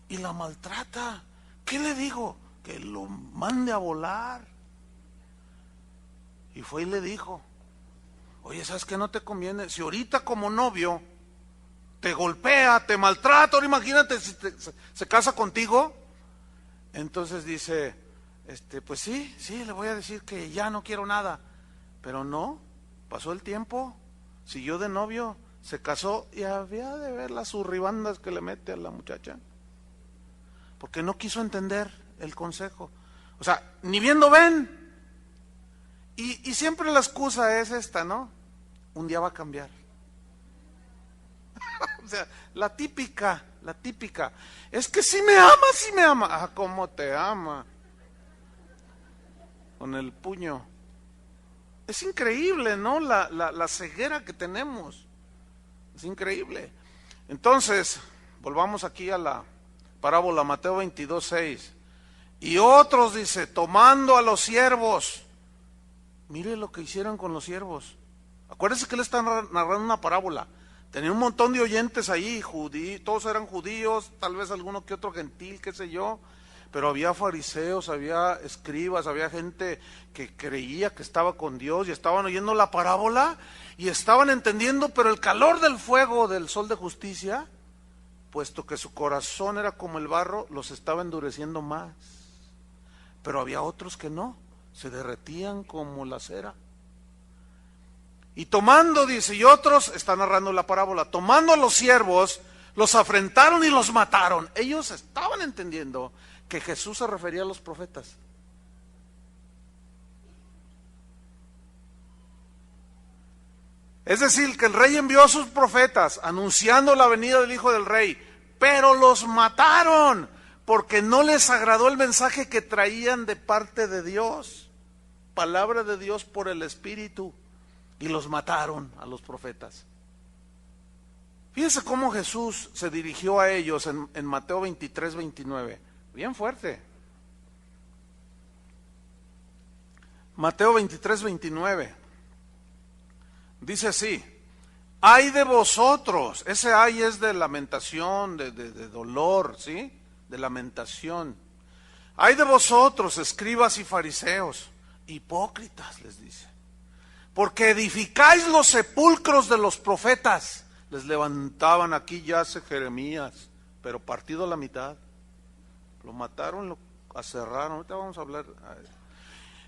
y la maltrata. ¿Qué le digo? Que lo mande a volar. Y fue y le dijo, oye, ¿sabes qué? No te conviene. Si ahorita como novio te golpea, te maltrata, ahora imagínate si se casa contigo. Entonces dice, pues sí, le voy a decir que ya no quiero nada. Pero no, pasó el tiempo, siguió de novio, se casó y había de ver las zurribandas que le mete a la muchacha. Porque no quiso entender el consejo. O sea, ni viendo ven. Y siempre la excusa es esta, ¿no? Un día va a cambiar. O sea, la típica. Es que sí me ama. Ah, ¿cómo te ama? Con el puño. Es increíble, ¿no? La ceguera que tenemos. Es increíble. Entonces, volvamos aquí a la parábola, Mateo 22:6. Y otros, dice, tomando a los siervos. Mire lo que hicieron con los siervos. Acuérdense que él está narrando una parábola. Tenía un montón de oyentes ahí, todos eran judíos, tal vez alguno que otro gentil, qué sé yo. Pero había fariseos, había escribas, había gente que creía que estaba con Dios y estaban oyendo la parábola y estaban entendiendo, pero el calor del fuego del sol de justicia, puesto que su corazón era como el barro, los estaba endureciendo más. Pero había otros que no, se derretían como la cera. Y tomando, dice, y otros, está narrando la parábola, tomando a los siervos, los afrentaron y los mataron. Ellos estaban entendiendo que Jesús se refería a los profetas. Es decir, que el rey envió a sus profetas anunciando la venida del Hijo del Rey, pero los mataron porque no les agradó el mensaje que traían de parte de Dios, palabra de Dios por el Espíritu, y los mataron a los profetas. Fíjense cómo Jesús se dirigió a ellos en Mateo 23:29. Bien fuerte. Mateo 23:29. Dice así: ay de vosotros. Ese ay es de lamentación, de dolor, ¿sí? De lamentación. Ay de vosotros, escribas y fariseos, hipócritas, les dice, porque edificáis los sepulcros de los profetas. Les levantaban, aquí yace Jeremías, pero partido a la mitad. Lo mataron, lo aserraron. Ahorita vamos a hablar.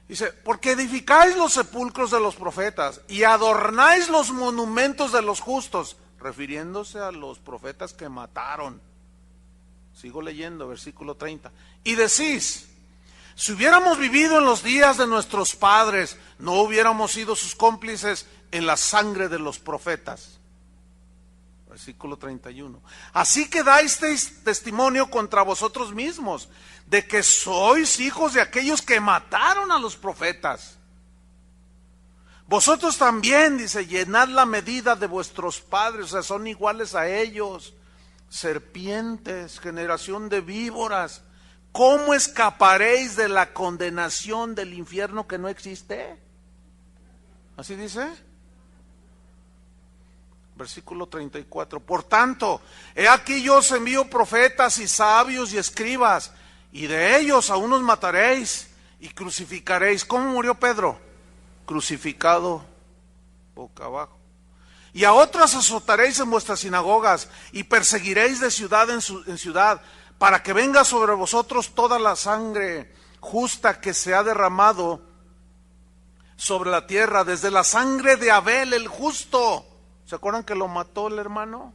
Dice, porque edificáis los sepulcros de los profetas y adornáis los monumentos de los justos, refiriéndose a los profetas que mataron. Sigo leyendo, versículo 30. Y decís, si hubiéramos vivido en los días de nuestros padres, no hubiéramos sido sus cómplices en la sangre de los profetas. Versículo 31. Así que dais testimonio contra vosotros mismos, de que sois hijos de aquellos que mataron a los profetas. Vosotros también, dice, llenad la medida de vuestros padres, o sea, son iguales a ellos. Serpientes, generación de víboras, ¿cómo escaparéis de la condenación del infierno que no existe? ¿Así dice? Versículo 34. Por tanto, he aquí yo os envío profetas y sabios y escribas, y de ellos a unos mataréis y crucificaréis. ¿Cómo murió Pedro? Crucificado boca abajo. Y a otros azotaréis en vuestras sinagogas y perseguiréis de ciudad en ciudad, para que venga sobre vosotros toda la sangre justa que se ha derramado sobre la tierra, desde la sangre de Abel el justo. ¿Se acuerdan que lo mató el hermano?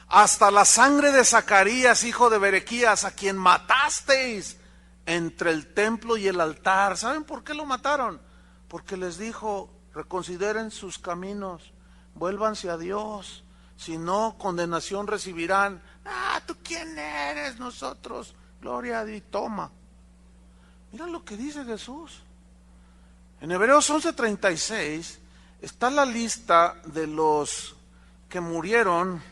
Hasta la sangre de Zacarías, hijo de Berequías, a quien matasteis entre el templo y el altar. ¿Saben por qué lo mataron? Porque les dijo, reconsideren sus caminos, vuélvanse a Dios, si no, condenación recibirán. Ah, ¿tú quién eres? Nosotros, gloria a Dios, toma. Mira lo que dice Jesús. En Hebreos 11:36 está la lista de los que murieron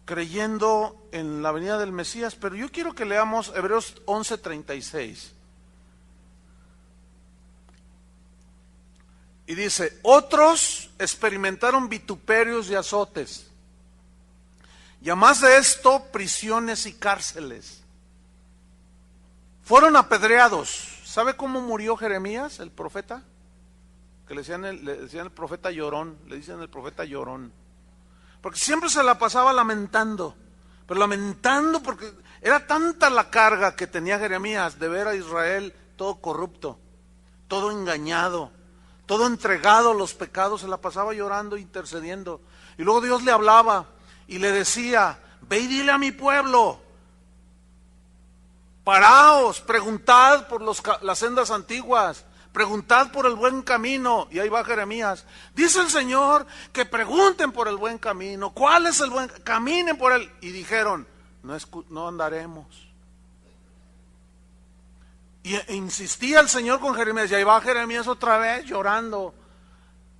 creyendo en la venida del Mesías, pero yo quiero que leamos Hebreos 11:36. Y dice, otros experimentaron vituperios y azotes. Y además de esto, prisiones y cárceles. Fueron apedreados. ¿Sabe cómo murió Jeremías, el profeta? Que le decían el profeta llorón, le dicen el profeta llorón. Porque siempre se la pasaba lamentando, pero lamentando porque era tanta la carga que tenía Jeremías de ver a Israel todo corrupto, todo engañado, todo entregado a los pecados, se la pasaba llorando, intercediendo. Y luego Dios le hablaba y le decía, ve y dile a mi pueblo, paraos, preguntad por las sendas antiguas, preguntad por el buen camino. Y ahí va Jeremías. Dice el Señor que pregunten por el buen camino. ¿Cuál es el buen? Caminen por él. Y dijeron, no andaremos. Y insistía el Señor con Jeremías. Y ahí va Jeremías otra vez llorando.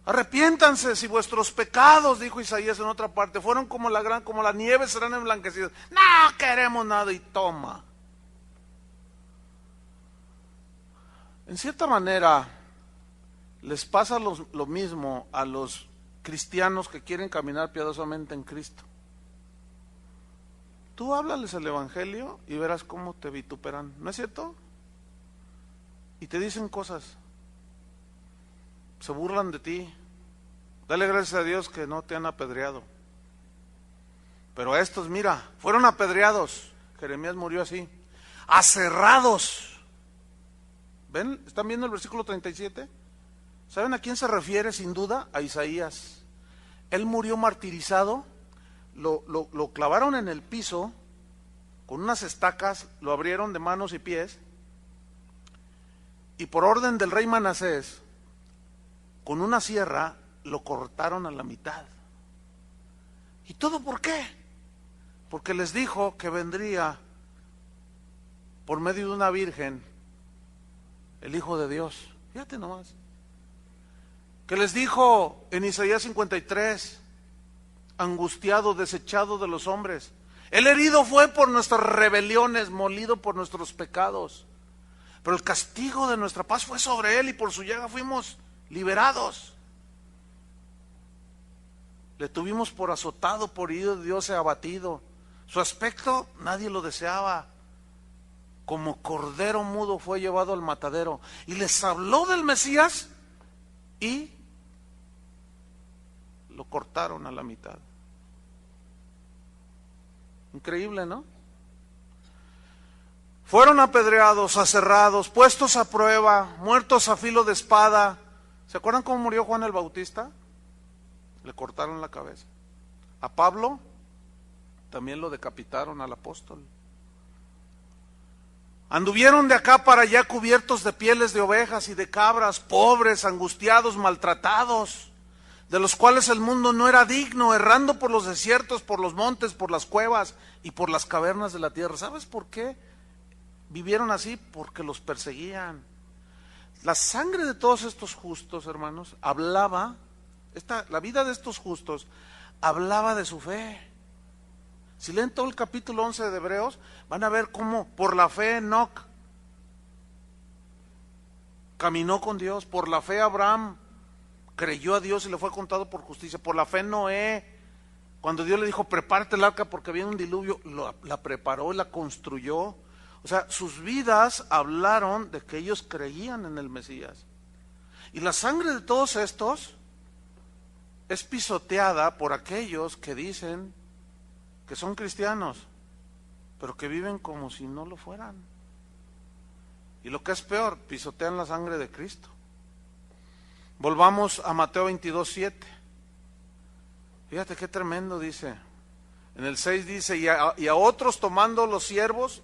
Arrepiéntanse si vuestros pecados, dijo Isaías en otra parte, fueron como la nieve, serán emblanquecidos. No queremos nada y toma. En cierta manera, les pasa lo mismo a los cristianos que quieren caminar piadosamente en Cristo. Tú háblales el Evangelio y verás cómo te vituperan, ¿no es cierto? Y te dicen cosas, se burlan de ti. Dale gracias a Dios que no te han apedreado. Pero estos, mira, fueron apedreados. Jeremías murió así, aserrados. ¿Ven? ¿Están viendo el versículo 37? ¿Saben a quién se refiere sin duda? A Isaías. Él murió martirizado, lo clavaron en el piso, con unas estacas, lo abrieron de manos y pies, y por orden del rey Manasés, con una sierra, lo cortaron a la mitad. ¿Y todo por qué? Porque les dijo que vendría por medio de una virgen el Hijo de Dios. Fíjate nomás. Que les dijo en Isaías 53, angustiado, desechado de los hombres. El herido fue por nuestras rebeliones, molido por nuestros pecados. Pero el castigo de nuestra paz fue sobre él y por su llaga fuimos liberados. Le tuvimos por azotado, por herido de Dios, abatido. Su aspecto nadie lo deseaba. Como cordero mudo fue llevado al matadero. Y les habló del Mesías y lo cortaron a la mitad. Increíble, ¿no? Fueron apedreados, aserrados, puestos a prueba, muertos a filo de espada. ¿Se acuerdan cómo murió Juan el Bautista? Le cortaron la cabeza. A Pablo también lo decapitaron, al apóstol. Anduvieron de acá para allá cubiertos de pieles de ovejas y de cabras, pobres, angustiados, maltratados, de los cuales el mundo no era digno, errando por los desiertos, por los montes, por las cuevas y por las cavernas de la tierra. ¿Sabes por qué vivieron así? Porque los perseguían. La sangre de todos estos justos, hermanos, hablaba, la vida de estos justos hablaba de su fe. Si leen todo el capítulo 11 de Hebreos, van a ver cómo por la fe Enoc caminó con Dios, por la fe Abraham creyó a Dios y le fue contado por justicia, por la fe Noé, cuando Dios le dijo prepárate el arca porque viene un diluvio, la preparó y la construyó. O sea, sus vidas hablaron de que ellos creían en el Mesías. Y la sangre de todos estos es pisoteada por aquellos que dicen que son cristianos, pero que viven como si no lo fueran. Y lo que es peor, pisotean la sangre de Cristo. Volvamos a Mateo 22:7. Fíjate qué tremendo dice. En el 6 dice, y a otros tomando los siervos,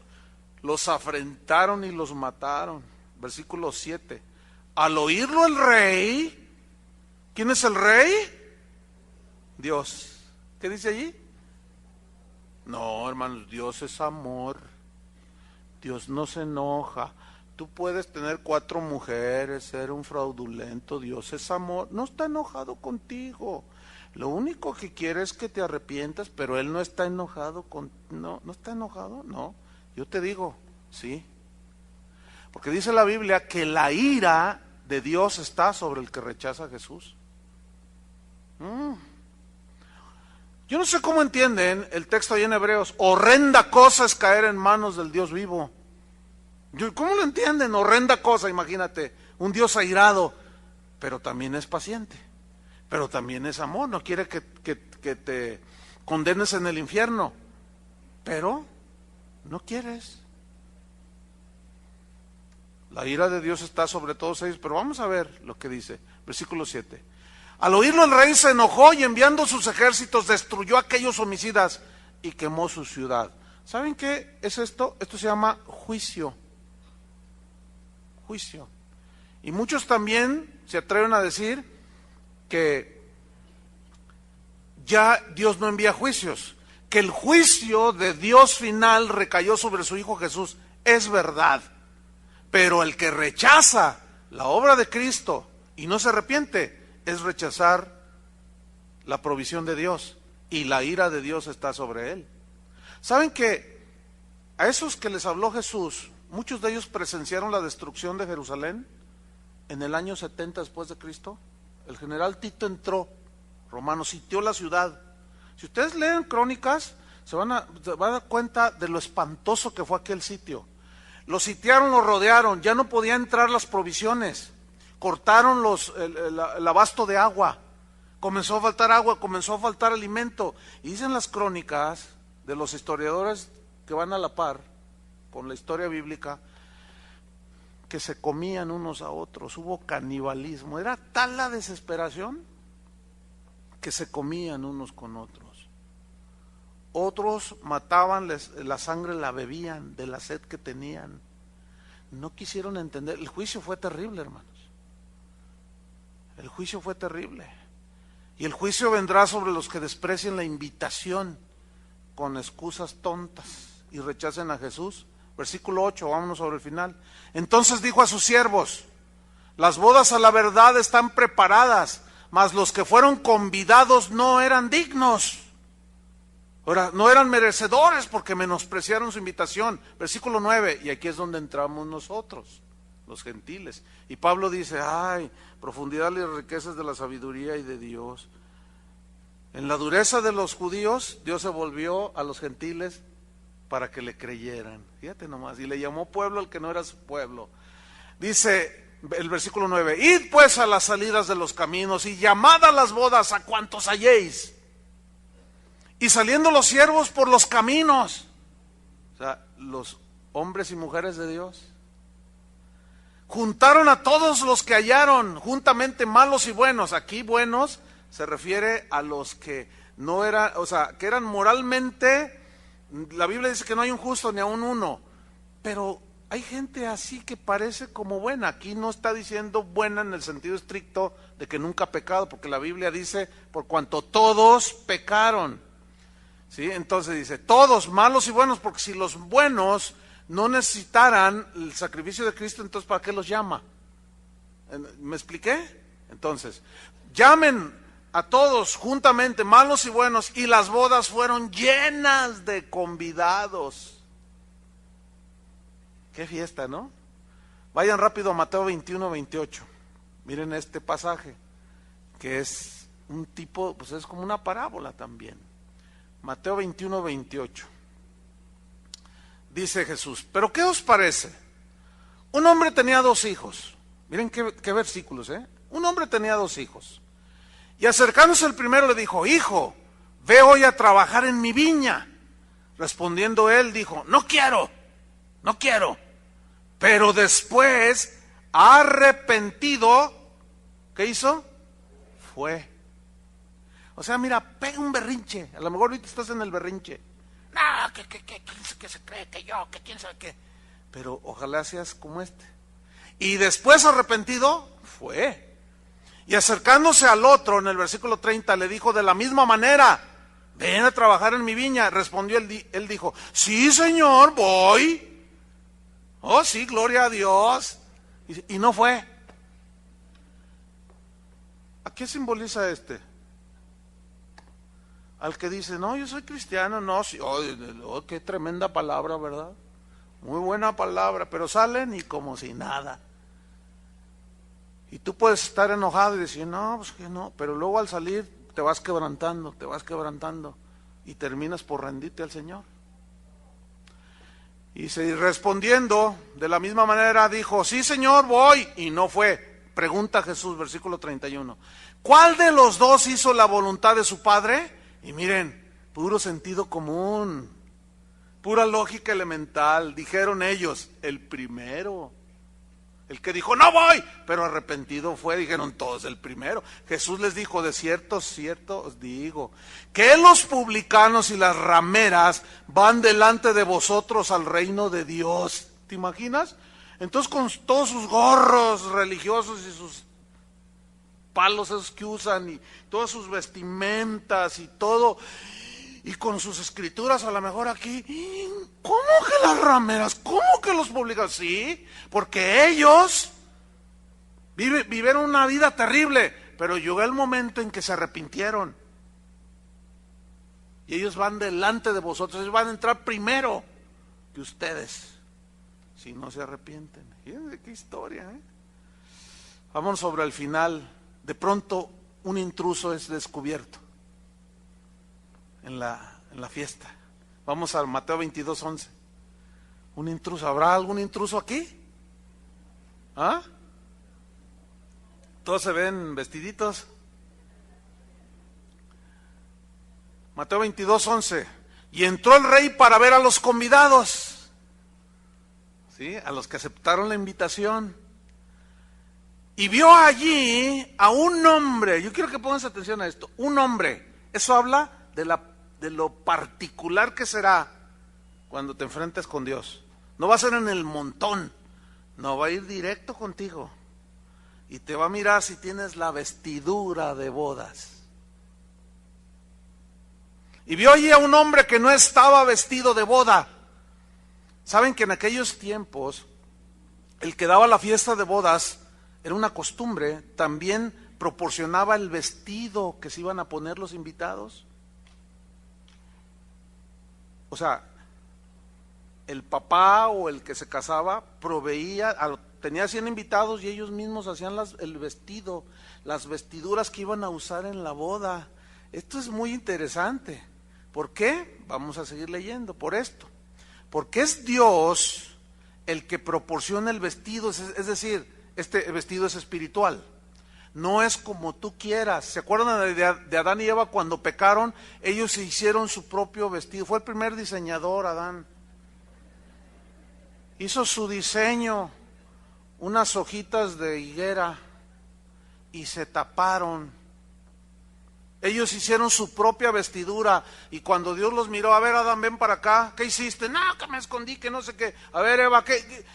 los afrentaron y los mataron. Versículo 7. Al oírlo el rey, ¿quién es el rey? Dios. ¿Qué dice allí? No, hermanos, Dios es amor. Dios no se enoja. Tú puedes tener 4 mujeres, ser un fraudulento. Dios es amor. No está enojado contigo. Lo único que quiere es que te arrepientas, pero Él no está enojado ¿No está enojado? No. Yo te digo, sí. Porque dice la Biblia que la ira de Dios está sobre el que rechaza a Jesús. Yo no sé cómo entienden el texto ahí en Hebreos. Horrenda cosa es caer en manos del Dios vivo. ¿Cómo lo entienden? Horrenda cosa, imagínate. Un Dios airado, pero también es paciente. Pero también es amor. No quiere que te condenes en el infierno. Pero no quieres. La ira de Dios está sobre todos ellos. Pero vamos a ver lo que dice. Versículo 7. Al oírlo el rey se enojó y enviando sus ejércitos destruyó a aquellos homicidas y quemó su ciudad. ¿Saben qué es esto? Esto se llama juicio. Juicio. Y muchos también se atreven a decir que ya Dios no envía juicios, que el juicio de Dios final recayó sobre su Hijo Jesús. Es verdad, pero el que rechaza la obra de Cristo y no se arrepiente, es rechazar la provisión de Dios, y la ira de Dios está sobre él. ¿Saben que a esos que les habló Jesús, muchos de ellos presenciaron la destrucción de Jerusalén en el año 70 después de Cristo? El general Tito entró, romano, sitió la ciudad. Si ustedes leen crónicas, se van a dar cuenta de lo espantoso que fue aquel sitio. Lo sitiaron, lo rodearon, ya no podían entrar las provisiones. Cortaron el abasto de agua, comenzó a faltar agua, comenzó a faltar alimento. Y dicen las crónicas de los historiadores que van a la par con la historia bíblica, que se comían unos a otros, hubo canibalismo. Era tal la desesperación que se comían unos con otros. Otros mataban, la sangre la bebían de la sed que tenían. No quisieron entender. El juicio fue terrible, hermanos. El juicio fue terrible. Y el juicio vendrá sobre los que desprecien la invitación con excusas tontas y rechacen a Jesús. Versículo 8, vámonos sobre el final. Entonces dijo a sus siervos: las bodas a la verdad están preparadas, mas los que fueron convidados no eran dignos. Ahora, no eran merecedores porque menospreciaron su invitación. Versículo 9, y aquí es donde entramos nosotros, los gentiles. Y Pablo dice: ay, profundidad y riquezas de la sabiduría y de Dios. En la dureza de los judíos, Dios se volvió a los gentiles para que le creyeran. Fíjate nomás, y le llamó pueblo al que no era su pueblo. Dice el versículo 9: id pues a las salidas de los caminos y llamad a las bodas a cuantos halléis. Y saliendo los siervos por los caminos, o sea, los hombres y mujeres de Dios, juntaron a todos los que hallaron, juntamente malos y buenos. Aquí buenos se refiere a los que no eran, o sea, que eran moralmente, la Biblia dice que no hay un justo ni aun uno, pero hay gente así que parece como buena. Aquí no está diciendo buena en el sentido estricto de que nunca ha pecado, porque la Biblia dice: por cuanto todos pecaron. ¿Sí? Entonces dice, todos, malos y buenos, porque si los buenos no necesitaran el sacrificio de Cristo, entonces ¿para qué los llama? ¿Me expliqué? Entonces, llamen a todos juntamente, malos y buenos, y las bodas fueron llenas de convidados. Qué fiesta, ¿no? Vayan rápido a Mateo 21, 28. Miren este pasaje, que es un tipo, pues es como una parábola también. Mateo 21, 28. Dice Jesús: ¿pero qué os parece? Un hombre tenía 2 hijos. Miren qué versículos, ¿eh? Un hombre tenía 2 hijos. Y acercándose el primero le dijo: hijo, ve hoy a trabajar en mi viña. Respondiendo él dijo: no quiero. Pero después, arrepentido, ¿qué hizo? Fue. O sea, mira, pega un berrinche. A lo mejor ahorita estás en el berrinche. No, que se cree que yo, que quién sabe qué. Pero ojalá seas como este. Y después arrepentido, fue. Y acercándose al otro, en el versículo 30, le dijo de la misma manera: ven a trabajar en mi viña. Respondió él dijo: sí, Señor, voy. Oh, sí, gloria a Dios. Y no fue. ¿A qué simboliza este? Al que dice: no, yo soy cristiano, no, sí, oh, qué tremenda palabra, ¿verdad? Muy buena palabra, pero salen y como si nada. Y tú puedes estar enojado y decir: no, pues que no, pero luego al salir te vas quebrantando, y terminas por rendirte al Señor. Y respondiendo de la misma manera dijo, sí Señor, voy, y no fue. Pregunta Jesús, versículo 31, ¿cuál de los dos hizo la voluntad de su Padre? Y miren, puro sentido común, pura lógica elemental. Dijeron ellos, el primero. El que dijo, no voy, pero arrepentido fue, dijeron todos, el primero. Jesús les dijo, de cierto, cierto os digo, que los publicanos y las rameras van delante de vosotros al reino de Dios. ¿Te imaginas? Entonces con todos sus gorros religiosos y sus palos esos que usan y todas sus vestimentas y todo, y con sus escrituras a lo mejor aquí, ¿cómo que las rameras? ¿Cómo que los publicanos? Sí, porque ellos vivieron una vida terrible, pero llegó el momento en que se arrepintieron. Y ellos van delante de vosotros, ellos van a entrar primero que ustedes, si no se arrepienten. Fíjense qué historia, ¿eh? Vamos sobre el final. De pronto un intruso es descubierto en la fiesta. Vamos a Mateo 22:11. Un intruso, ¿habrá algún intruso aquí? ¿Ah? Todos se ven vestiditos. Mateo 22:11. Y entró el rey para ver a los convidados, ¿sí? A los que aceptaron la invitación. Y vio allí a un hombre. Yo quiero que pongan atención a esto. Un hombre. Eso habla de lo particular que será cuando te enfrentes con Dios. No va a ser en el montón, no, va a ir directo contigo y te va a mirar si tienes la vestidura de bodas. Y vio allí a un hombre que no estaba vestido de boda. Saben que en aquellos tiempos el que daba la fiesta de bodas era una costumbre, también proporcionaba el vestido que se iban a poner los invitados. O sea, el papá o el que se casaba proveía, tenía 100 invitados y ellos mismos hacían el vestido, las vestiduras que iban a usar en la boda. Esto es muy interesante. ¿Por qué? Vamos a seguir leyendo. Por esto. Porque es Dios el que proporciona el vestido, es decir, este vestido es espiritual. No es como tú quieras. ¿Se acuerdan de Adán y Eva cuando pecaron? Ellos se hicieron su propio vestido. Fue el primer diseñador, Adán. Hizo su diseño, unas hojitas de higuera, y se taparon. Ellos hicieron su propia vestidura, y cuando Dios los miró, a ver, Adán, ven para acá. ¿Qué hiciste? No, que me escondí, que no sé qué. A ver, Eva, ¿qué?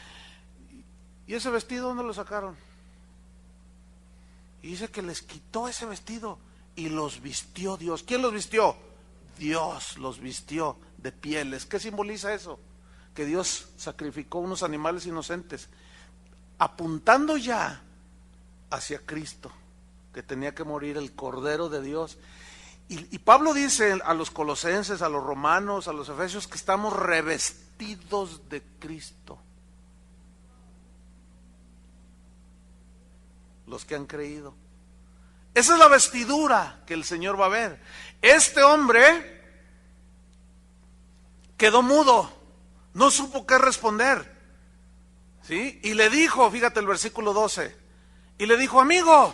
¿Y ese vestido dónde lo sacaron? Y dice que les quitó ese vestido y los vistió Dios. ¿Quién los vistió? Dios los vistió de pieles. ¿Qué simboliza eso? Que Dios sacrificó unos animales inocentes, apuntando ya hacia Cristo, que tenía que morir, el Cordero de Dios. Y Pablo dice a los colosenses, a los romanos, a los efesios, que estamos revestidos de Cristo. Los que han creído. Esa es la vestidura que el Señor va a ver. Este hombre quedó mudo, no supo qué responder, ¿sí? Y le dijo, fíjate el versículo 12, y le dijo, amigo,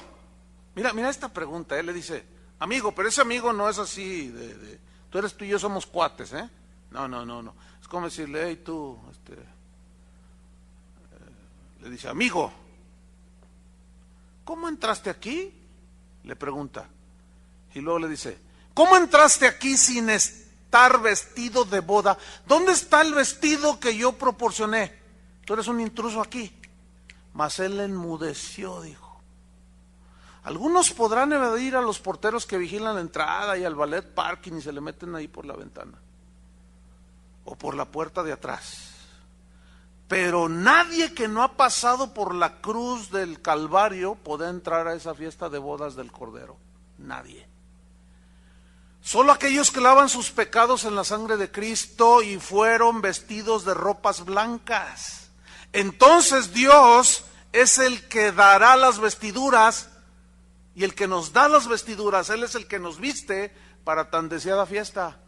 mira esta pregunta, él le dice, amigo, pero ese amigo no es así, tú y yo somos cuates, ¿eh? No, es como decirle, hey tú, le dice, amigo, ¿cómo entraste aquí? Le pregunta. Y luego le dice, ¿cómo entraste aquí sin estar vestido de boda? ¿Dónde está el vestido que yo proporcioné? Tú eres un intruso aquí. Mas él enmudeció, dijo. Algunos podrán evadir a los porteros que vigilan la entrada y al valet parking y se le meten ahí por la ventana o por la puerta de atrás. Pero nadie que no ha pasado por la cruz del Calvario puede entrar a esa fiesta de bodas del Cordero. Nadie. Solo aquellos que lavan sus pecados en la sangre de Cristo y fueron vestidos de ropas blancas. Entonces Dios es el que dará las vestiduras Y el que nos da las vestiduras, Él es el que nos viste para tan deseada fiesta.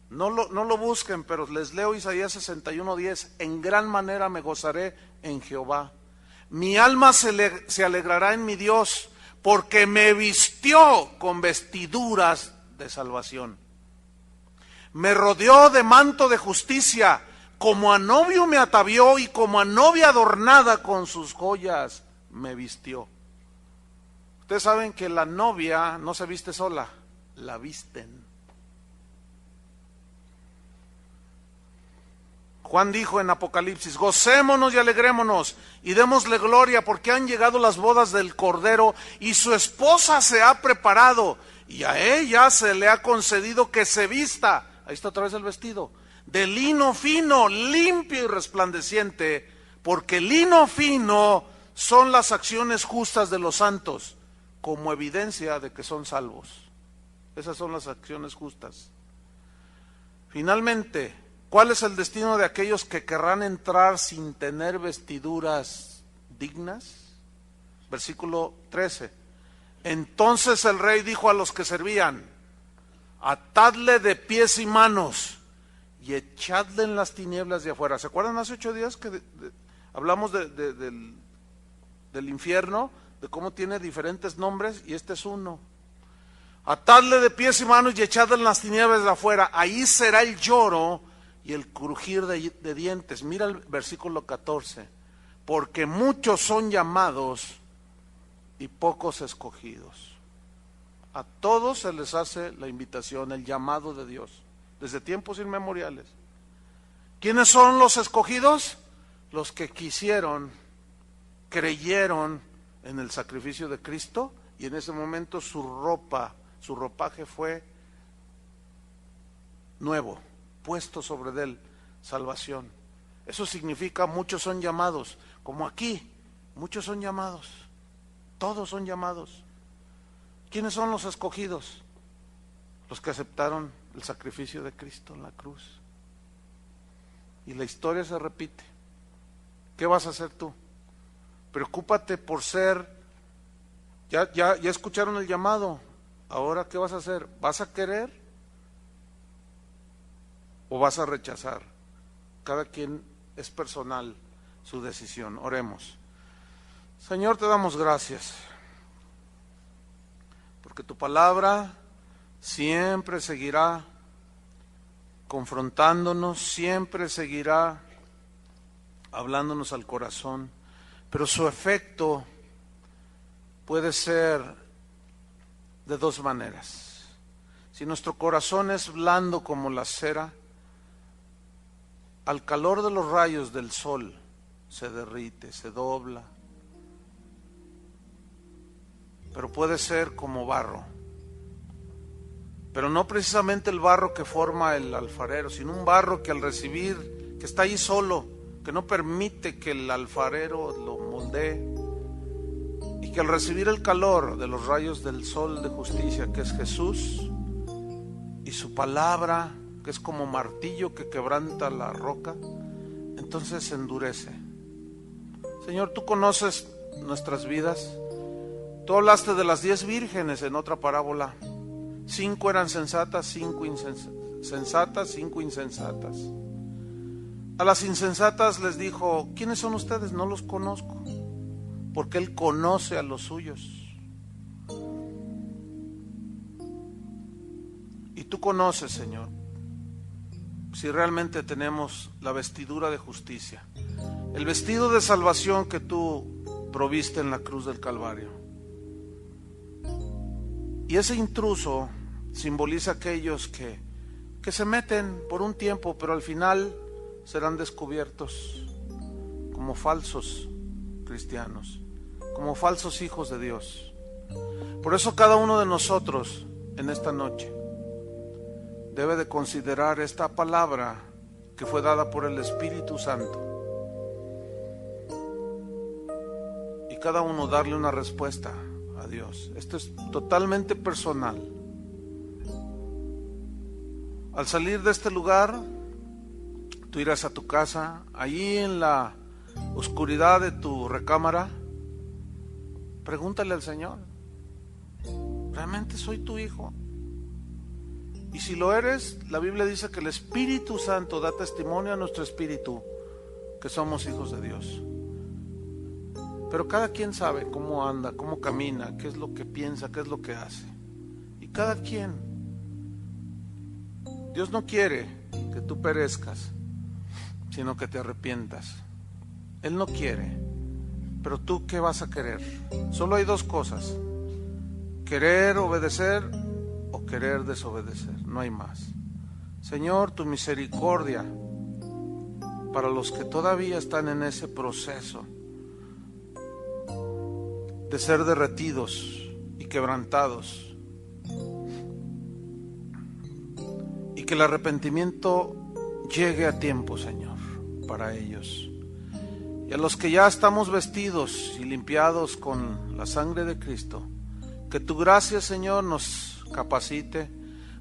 No lo busquen, pero les leo Isaías 61:10. En gran manera me gozaré en Jehová. Mi alma se alegrará en mi Dios, porque me vistió con vestiduras de salvación. Me rodeó de manto de justicia, como a novio me atavió y como a novia adornada con sus joyas me vistió. Ustedes saben que la novia no se viste sola, la visten. Juan dijo en Apocalipsis: gocémonos y alegrémonos y démosle gloria, porque han llegado las bodas del Cordero y su esposa se ha preparado, y a ella se le ha concedido que se vista, ahí está otra vez el vestido, de lino fino, limpio y resplandeciente, porque lino fino son las acciones justas de los santos, como evidencia de que son salvos. Esas son las acciones justas. Finalmente, ¿cuál es el destino de aquellos que querrán entrar sin tener vestiduras dignas? Versículo 13. Entonces el rey dijo a los que servían: atadle de pies y manos y echadle en las tinieblas de afuera. ¿Se acuerdan hace 8 días que hablamos del infierno, de cómo tiene diferentes nombres, y este es uno? Atadle de pies y manos y echadle en las tinieblas de afuera. Ahí será el lloro y el crujir de dientes. Mira el versículo 14. Porque muchos son llamados y pocos escogidos. A todos se les hace la invitación, el llamado de Dios, desde tiempos inmemoriales. ¿Quiénes son los escogidos? Los que quisieron, creyeron en el sacrificio de Cristo, y en ese momento su ropaje fue nuevo, puesto sobre él salvación. Eso significa muchos son llamados, como aquí, muchos son llamados, todos son llamados. ¿Quiénes son los escogidos? Los que aceptaron el sacrificio de Cristo en la cruz. Y la historia se repite. ¿Qué vas a hacer tú? Preocúpate por ser, ya escucharon el llamado, ahora ¿qué vas a hacer? ¿Vas a querer o vas a rechazar? Cada quien es personal su decisión. Oremos. Señor, te damos gracias, porque tu palabra siempre seguirá confrontándonos, siempre seguirá hablándonos al corazón, pero su efecto puede ser de dos maneras. Si nuestro corazón es blando como la cera, al calor de los rayos del sol se derrite, se dobla, pero puede ser como barro, pero no precisamente el barro que forma el alfarero, sino un barro que al recibir, que está ahí solo, que no permite que el alfarero lo moldee, y que al recibir el calor de los rayos del sol de justicia, que es Jesús, y su palabra, que es como martillo que quebranta la roca, entonces se endurece. Señor, tú conoces nuestras vidas. Tú hablaste de las 10 vírgenes en otra parábola. 5 eran sensatas, 5 insensatas, 5 insensatas. A las insensatas les dijo: ¿quiénes son ustedes? No los conozco. Porque Él conoce a los suyos. Y tú conoces, Señor, si realmente tenemos la vestidura de justicia, el vestido de salvación que tú proviste en la cruz del Calvario. Y ese intruso simboliza a aquellos que se meten por un tiempo, pero al final serán descubiertos como falsos cristianos, como falsos hijos de Dios. Por eso cada uno de nosotros en esta noche debe de considerar esta palabra que fue dada por el Espíritu Santo, y cada uno darle una respuesta a Dios. Esto es totalmente personal. Al salir de este lugar, tú irás a tu casa, allí en la oscuridad de tu recámara, pregúntale al Señor: ¿Realmente soy tu hijo? Y si lo eres, la Biblia dice que el Espíritu Santo da testimonio a nuestro espíritu que somos hijos de Dios. Pero cada quien sabe cómo anda, cómo camina, qué es lo que piensa, qué es lo que hace. Y cada quien. Dios no quiere que tú perezcas, sino que te arrepientas. Él no quiere. Pero tú, ¿qué vas a querer? Solo hay dos cosas: querer obedecer o querer desobedecer. No hay más. Señor, tu misericordia para los que todavía están en ese proceso de ser derretidos y quebrantados, y que el arrepentimiento llegue a tiempo, Señor, para ellos. Y a los que ya estamos vestidos y limpiados con la sangre de Cristo, que tu gracia, Señor, nos capacite,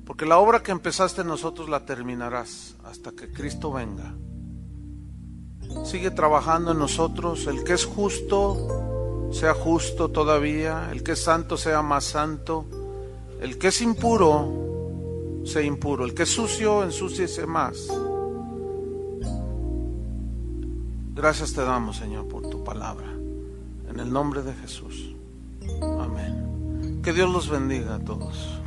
porque la obra que empezaste en nosotros la terminarás hasta que Cristo venga. Sigue trabajando en nosotros. El que es justo sea justo todavía, el que es santo sea más santo, el que es impuro sea impuro, el que es sucio ensúciese más. Gracias te damos, Señor, por tu palabra, en el nombre de Jesús. Amén. Que Dios los bendiga a todos.